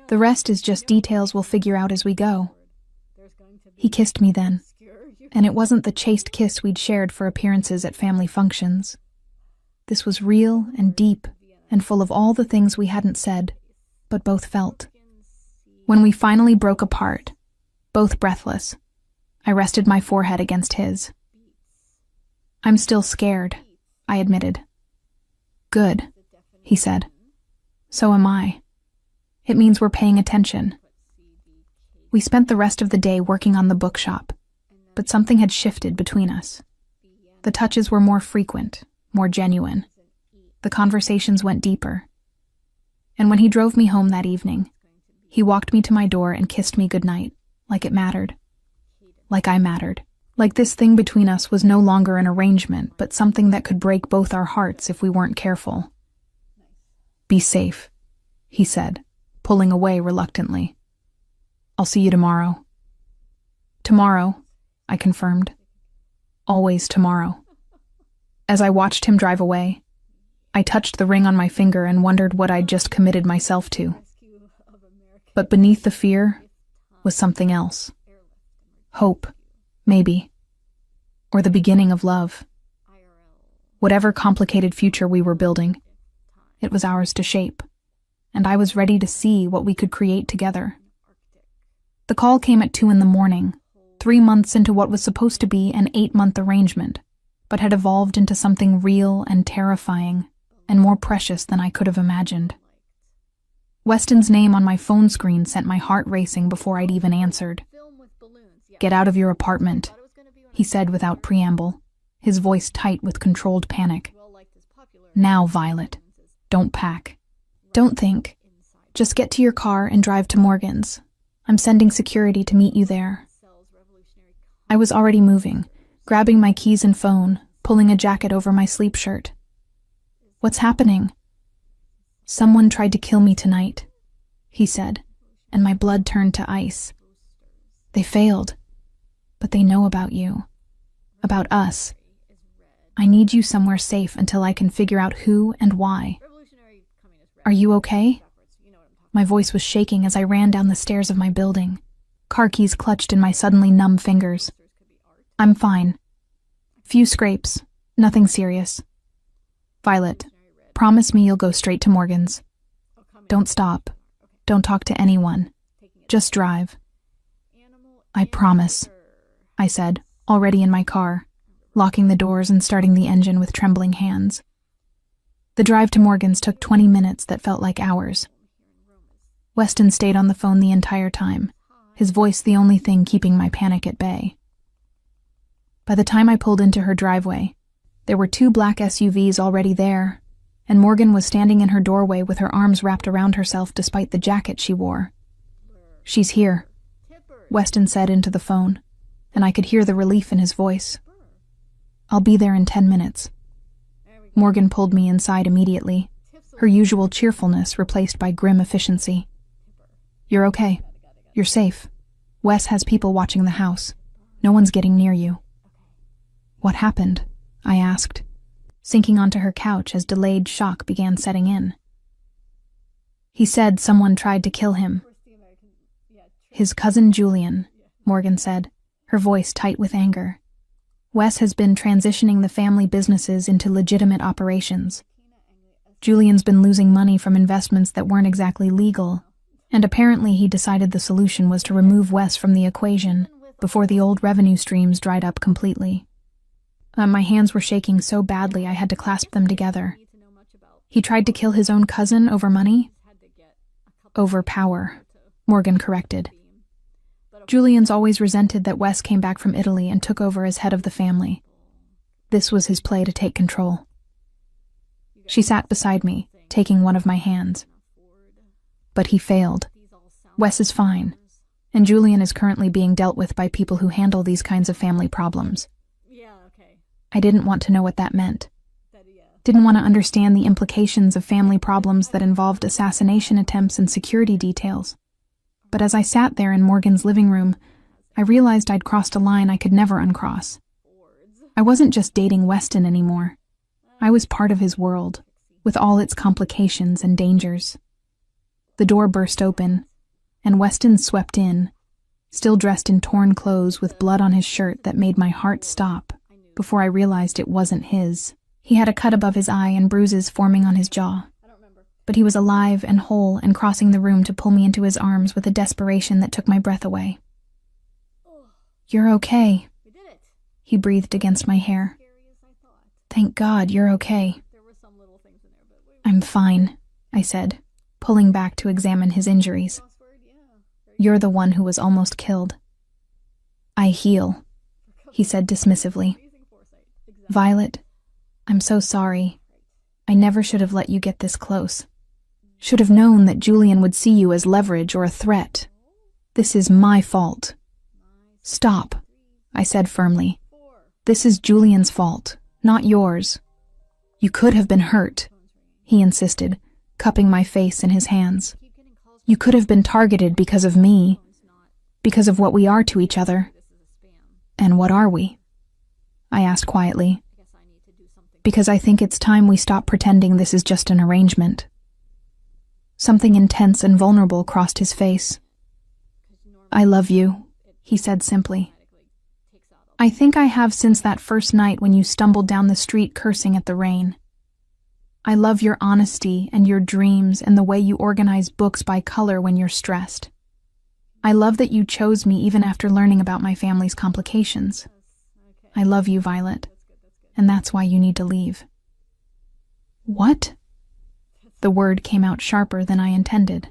"The rest is just details we'll figure out as we go." He kissed me then, and it wasn't the chaste kiss we'd shared for appearances at family functions. This was real and deep and full of all the things we hadn't said, but both felt. When we finally broke apart, both breathless, I rested my forehead against his. "I'm still scared," I admitted. "Good," he said. "So am I. It means we're paying attention." We spent the rest of the day working on the bookshop, but something had shifted between us. The touches were more frequent, more genuine. The conversations went deeper. And when he drove me home that evening, he walked me to my door and kissed me goodnight, like it mattered. Like I mattered. Like this thing between us was no longer an arrangement, but something that could break both our hearts if we weren't careful. "Be safe," he said, pulling away reluctantly. "I'll see you tomorrow." "Tomorrow," I confirmed. "Always tomorrow." As I watched him drive away, I touched the ring on my finger and wondered what I'd just committed myself to. But beneath the fear was something else. Hope, maybe. Or the beginning of love. Whatever complicated future we were building, it was ours to shape, and I was ready to see what we could create together. The call came at 2 a.m, 3 months into what was supposed to be an 8-month arrangement, but had evolved into something real and terrifying, and more precious than I could have imagined. Weston's name on my phone screen sent my heart racing before I'd even answered. "Get out of your apartment," he said without preamble, his voice tight with controlled panic. "Now, Violet. Don't pack. Don't think. Just get to your car and drive to Morgan's. I'm sending security to meet you there." I was already moving, grabbing my keys and phone, pulling a jacket over my sleep shirt. "What's happening?" "Someone tried to kill me tonight," he said, and my blood turned to ice. "They failed, but they know about you. About us. I need you somewhere safe until I can figure out who and why. Are you okay?" My voice was shaking as I ran down the stairs of my building, car keys clutched in my suddenly numb fingers. "I'm fine. Few scrapes. Nothing serious. Violet, promise me you'll go straight to Morgan's. Don't stop. Don't talk to anyone. Just drive." "I promise," I said, already in my car, locking the doors and starting the engine with trembling hands. The drive to Morgan's took 20 minutes that felt like hours. Weston stayed on the phone the entire time, his voice the only thing keeping my panic at bay. By the time I pulled into her driveway, there were 2 black SUVs already there, and Morgan was standing in her doorway with her arms wrapped around herself despite the jacket she wore. "She's here," Weston said into the phone, and I could hear the relief in his voice. "I'll be there in 10 minutes. Morgan pulled me inside immediately, her usual cheerfulness replaced by grim efficiency. "You're okay. You're safe. Wes has people watching the house. No one's getting near you." "What happened?" I asked, sinking onto her couch as delayed shock began setting in. "He said someone tried to kill him." "His cousin Julian," Morgan said, her voice tight with anger. "Wes has been transitioning the family businesses into legitimate operations. Julian's been losing money from investments that weren't exactly legal, and apparently he decided the solution was to remove Wes from the equation before the old revenue streams dried up completely. My hands were shaking so badly I had to clasp them together. He tried to kill his own cousin over money? Over power, Morgan corrected. Julian's always resented that Wes came back from Italy and took over as head of the family. This was his play to take control. She sat beside me, taking one of my hands. But he failed. Wes is fine, and Julian is currently being dealt with by people who handle these kinds of family problems. I didn't want to know what that meant. Didn't want to understand the implications of family problems that involved assassination attempts and security details. But as I sat there in Morgan's living room, I realized I'd crossed a line I could never uncross. I wasn't just dating Weston anymore. I was part of his world, with all its complications and dangers. The door burst open, and Weston swept in, still dressed in torn clothes with blood on his shirt that made my heart stop before I realized it wasn't his. He had a cut above his eye and bruises forming on his jaw. But he was alive and whole and crossing the room to pull me into his arms with a desperation that took my breath away. "You're okay," he breathed against my hair. "Thank God you're okay." "I'm fine," I said, pulling back to examine his injuries. "You're the one who was almost killed." "I heal," he said dismissively. "Violet, I'm so sorry. I never should have let you get this close. Should have known that Julian would see you as leverage or a threat. This is my fault." "Stop," I said firmly. "This is Julian's fault, not yours." "You could have been hurt," he insisted, cupping my face in his hands. "You could have been targeted because of me, because of what we are to each other." "And what are we?" I asked quietly. Because I think it's time we stop pretending this is just an arrangement. Something intense and vulnerable crossed his face. I love you, he said simply. I think I have since that first night when you stumbled down the street cursing at the rain. I love your honesty and your dreams and the way you organize books by color when you're stressed. I love that you chose me even after learning about my family's complications. I love you, Violet, and that's why you need to leave. What? The word came out sharper than I intended.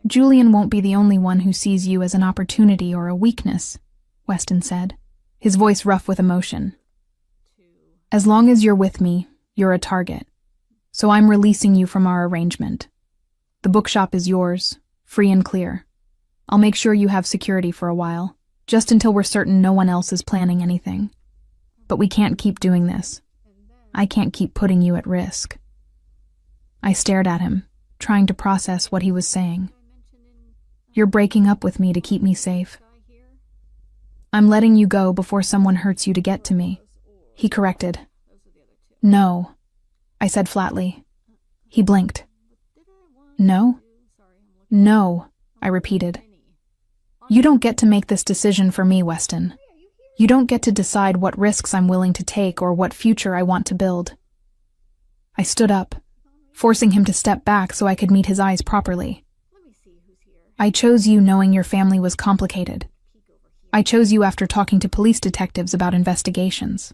Julian won't be the only one who sees you as an opportunity or a weakness, Weston said, his voice rough with emotion. As long as you're with me, you're a target. So I'm releasing you from our arrangement. The bookshop is yours, free and clear. I'll make sure you have security for a while, just until we're certain no one else is planning anything. But we can't keep doing this. I can't keep putting you at risk. I stared at him, trying to process what he was saying. You're breaking up with me to keep me safe. I'm letting you go before someone hurts you to get to me, he corrected. No, I said flatly. He blinked. No? No, I repeated. You don't get to make this decision for me, Weston. You don't get to decide what risks I'm willing to take or what future I want to build. I stood up, forcing him to step back so I could meet his eyes properly. I chose you knowing your family was complicated. I chose you after talking to police detectives about investigations.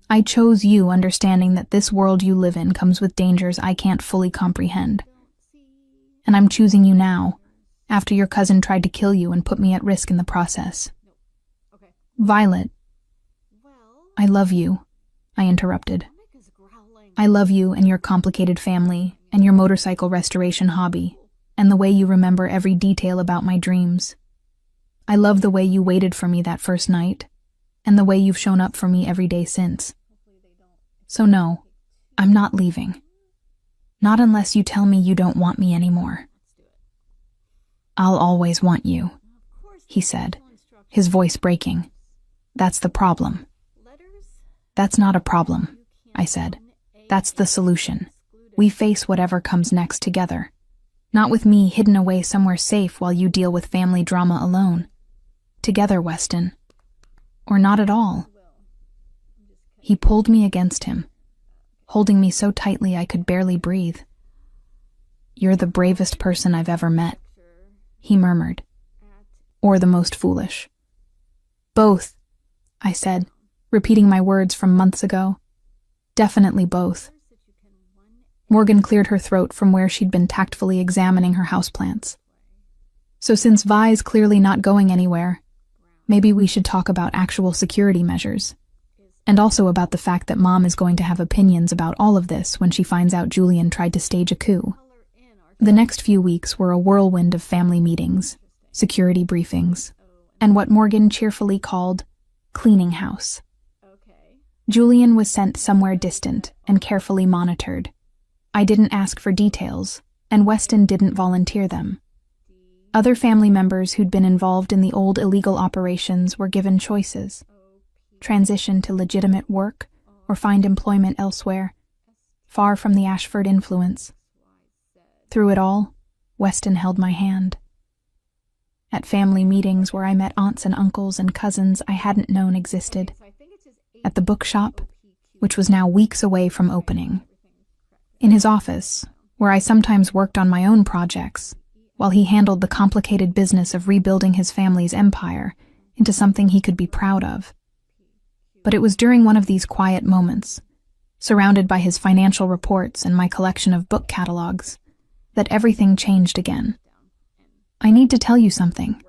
I chose you understanding that this world you live in comes with dangers I can't fully comprehend. And I'm choosing you now, after your cousin tried to kill you and put me at risk in the process. Violet, I love you, I interrupted. I love you and your complicated family and your motorcycle restoration hobby and the way you remember every detail about my dreams. I love the way you waited for me that first night and the way you've shown up for me every day since. So no, I'm not leaving. Not unless you tell me you don't want me anymore. I'll always want you, he said, his voice breaking. That's the problem. That's not a problem, I said. That's the solution. We face whatever comes next together. Not with me hidden away somewhere safe while you deal with family drama alone. Together, Weston. Or not at all. He pulled me against him, holding me so tightly I could barely breathe. You're the bravest person I've ever met, he murmured. Or the most foolish. Both, I said, repeating my words from months ago. Definitely both. Morgan cleared her throat from where she'd been tactfully examining her houseplants. So since Vi's clearly not going anywhere, maybe we should talk about actual security measures. And also about the fact that Mom is going to have opinions about all of this when she finds out Julian tried to stage a coup. The next few weeks were a whirlwind of family meetings, security briefings, and what Morgan cheerfully called cleaning house. Julian was sent somewhere distant and carefully monitored. I didn't ask for details, and Weston didn't volunteer them. Other family members who'd been involved in the old illegal operations were given choices. Transition to legitimate work or find employment elsewhere, far from the Ashford influence. Through it all, Weston held my hand. At family meetings where I met aunts and uncles and cousins I hadn't known existed. At the bookshop, which was now weeks away from opening. In his office, where I sometimes worked on my own projects, while he handled the complicated business of rebuilding his family's empire into something he could be proud of. But it was during one of these quiet moments, surrounded by his financial reports and my collection of book catalogs, that everything changed again. I need to tell you something,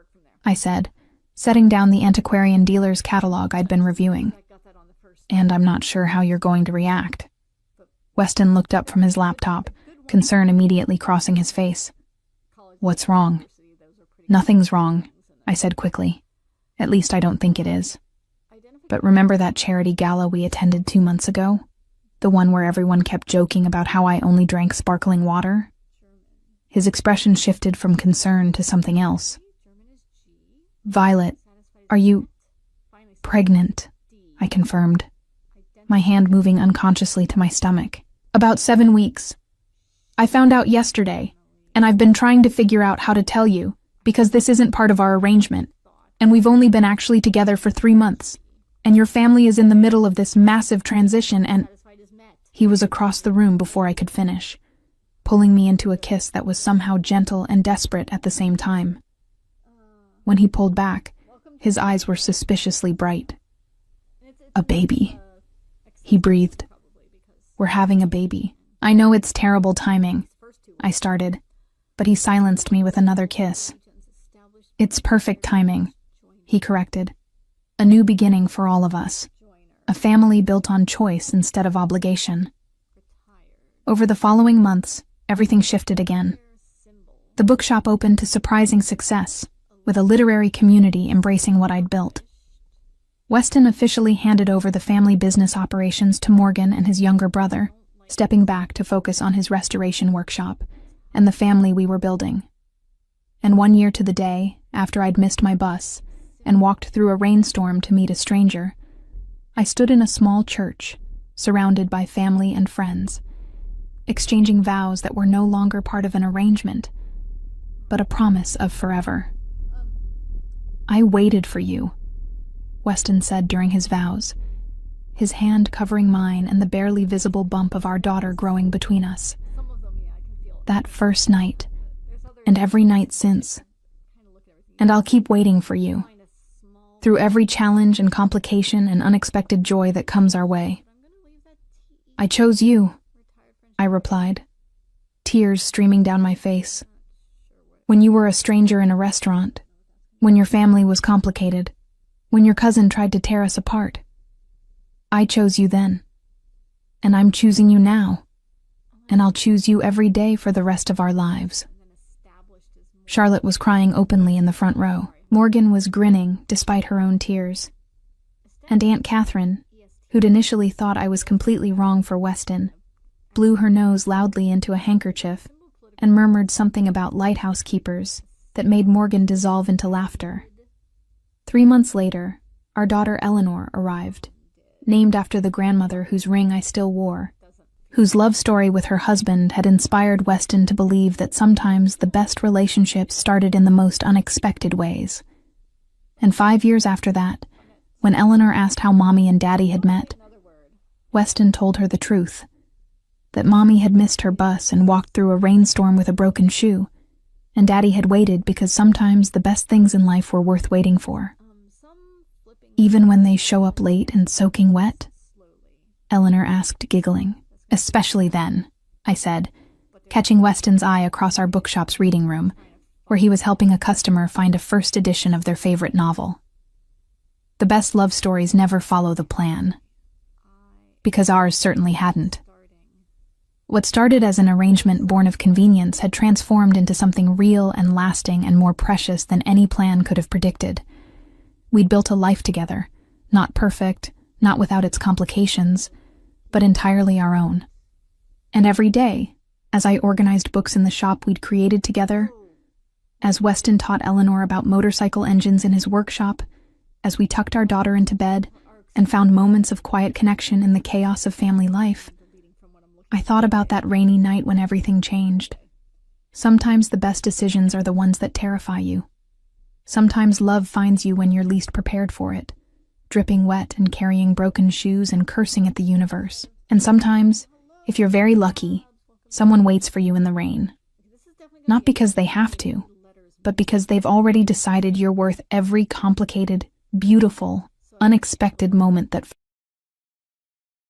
I said, setting down the antiquarian dealer's catalog I'd been reviewing. And I'm not sure how you're going to react. Weston looked up from his laptop, concern immediately crossing his face. What's wrong? Nothing's wrong, I said quickly. At least I don't think it is. But remember that charity gala we attended 2 months ago? The one where everyone kept joking about how I only drank sparkling water? His expression shifted from concern to something else. Violet, are you pregnant? I confirmed. my hand moving unconsciously to my stomach. About 7 weeks. I found out yesterday, and I've been trying to figure out how to tell you, because this isn't part of our arrangement, and we've only been actually together for 3 months, and your family is in the middle of this massive transition, and he was across the room before I could finish, pulling me into a kiss that was somehow gentle and desperate at the same time. When he pulled back, his eyes were suspiciously bright. A baby, he breathed. We're having a baby. I know it's terrible timing, I started, but he silenced me with another kiss. It's perfect timing, he corrected. A new beginning for all of us. A family built on choice instead of obligation. Over the following months, everything shifted again. The bookshop opened to surprising success, with a literary community embracing what I'd built. Weston officially handed over the family business operations to Morgan and his younger brother, stepping back to focus on his restoration workshop and the family we were building. And 1 year to the day, after I'd missed my bus and walked through a rainstorm to meet a stranger, I stood in a small church, surrounded by family and friends, exchanging vows that were no longer part of an arrangement, but a promise of forever. I waited for you, Weston said during his vows, his hand covering mine and the barely visible bump of our daughter growing between us. That first night, and every night since. And I'll keep waiting for you, through every challenge and complication and unexpected joy that comes our way. I chose you, I replied, tears streaming down my face. When you were a stranger in a restaurant, when your family was complicated, when your cousin tried to tear us apart. I chose you then, and I'm choosing you now, and I'll choose you every day for the rest of our lives. Charlotte was crying openly in the front row. Morgan was grinning despite her own tears. And Aunt Catherine, who'd initially thought I was completely wrong for Weston, blew her nose loudly into a handkerchief and murmured something about lighthouse keepers that made Morgan dissolve into laughter. 3 months later, our daughter Eleanor arrived, named after the grandmother whose ring I still wore, whose love story with her husband had inspired Weston to believe that sometimes the best relationships started in the most unexpected ways. And 5 years after that, when Eleanor asked how Mommy and Daddy had met, Weston told her the truth, that Mommy had missed her bus and walked through a rainstorm with a broken shoe, and Daddy had waited because sometimes the best things in life were worth waiting for. Even when they show up late and soaking wet? Eleanor asked, giggling. Especially then, I said, catching Weston's eye across our bookshop's reading room, where he was helping a customer find a first edition of their favorite novel. The best love stories never follow the plan, because ours certainly hadn't. What started as an arrangement born of convenience had transformed into something real and lasting and more precious than any plan could have predicted. We'd built a life together, not perfect, not without its complications, but entirely our own. And every day, as I organized books in the shop we'd created together, as Weston taught Eleanor about motorcycle engines in his workshop, as we tucked our daughter into bed and found moments of quiet connection in the chaos of family life, I thought about that rainy night when everything changed. Sometimes the best decisions are the ones that terrify you. Sometimes love finds you when you're least prepared for it, dripping wet and carrying broken shoes and cursing at the universe. And sometimes, if you're very lucky, someone waits for you in the rain. Not because they have to, but because they've already decided you're worth every complicated, beautiful, unexpected moment that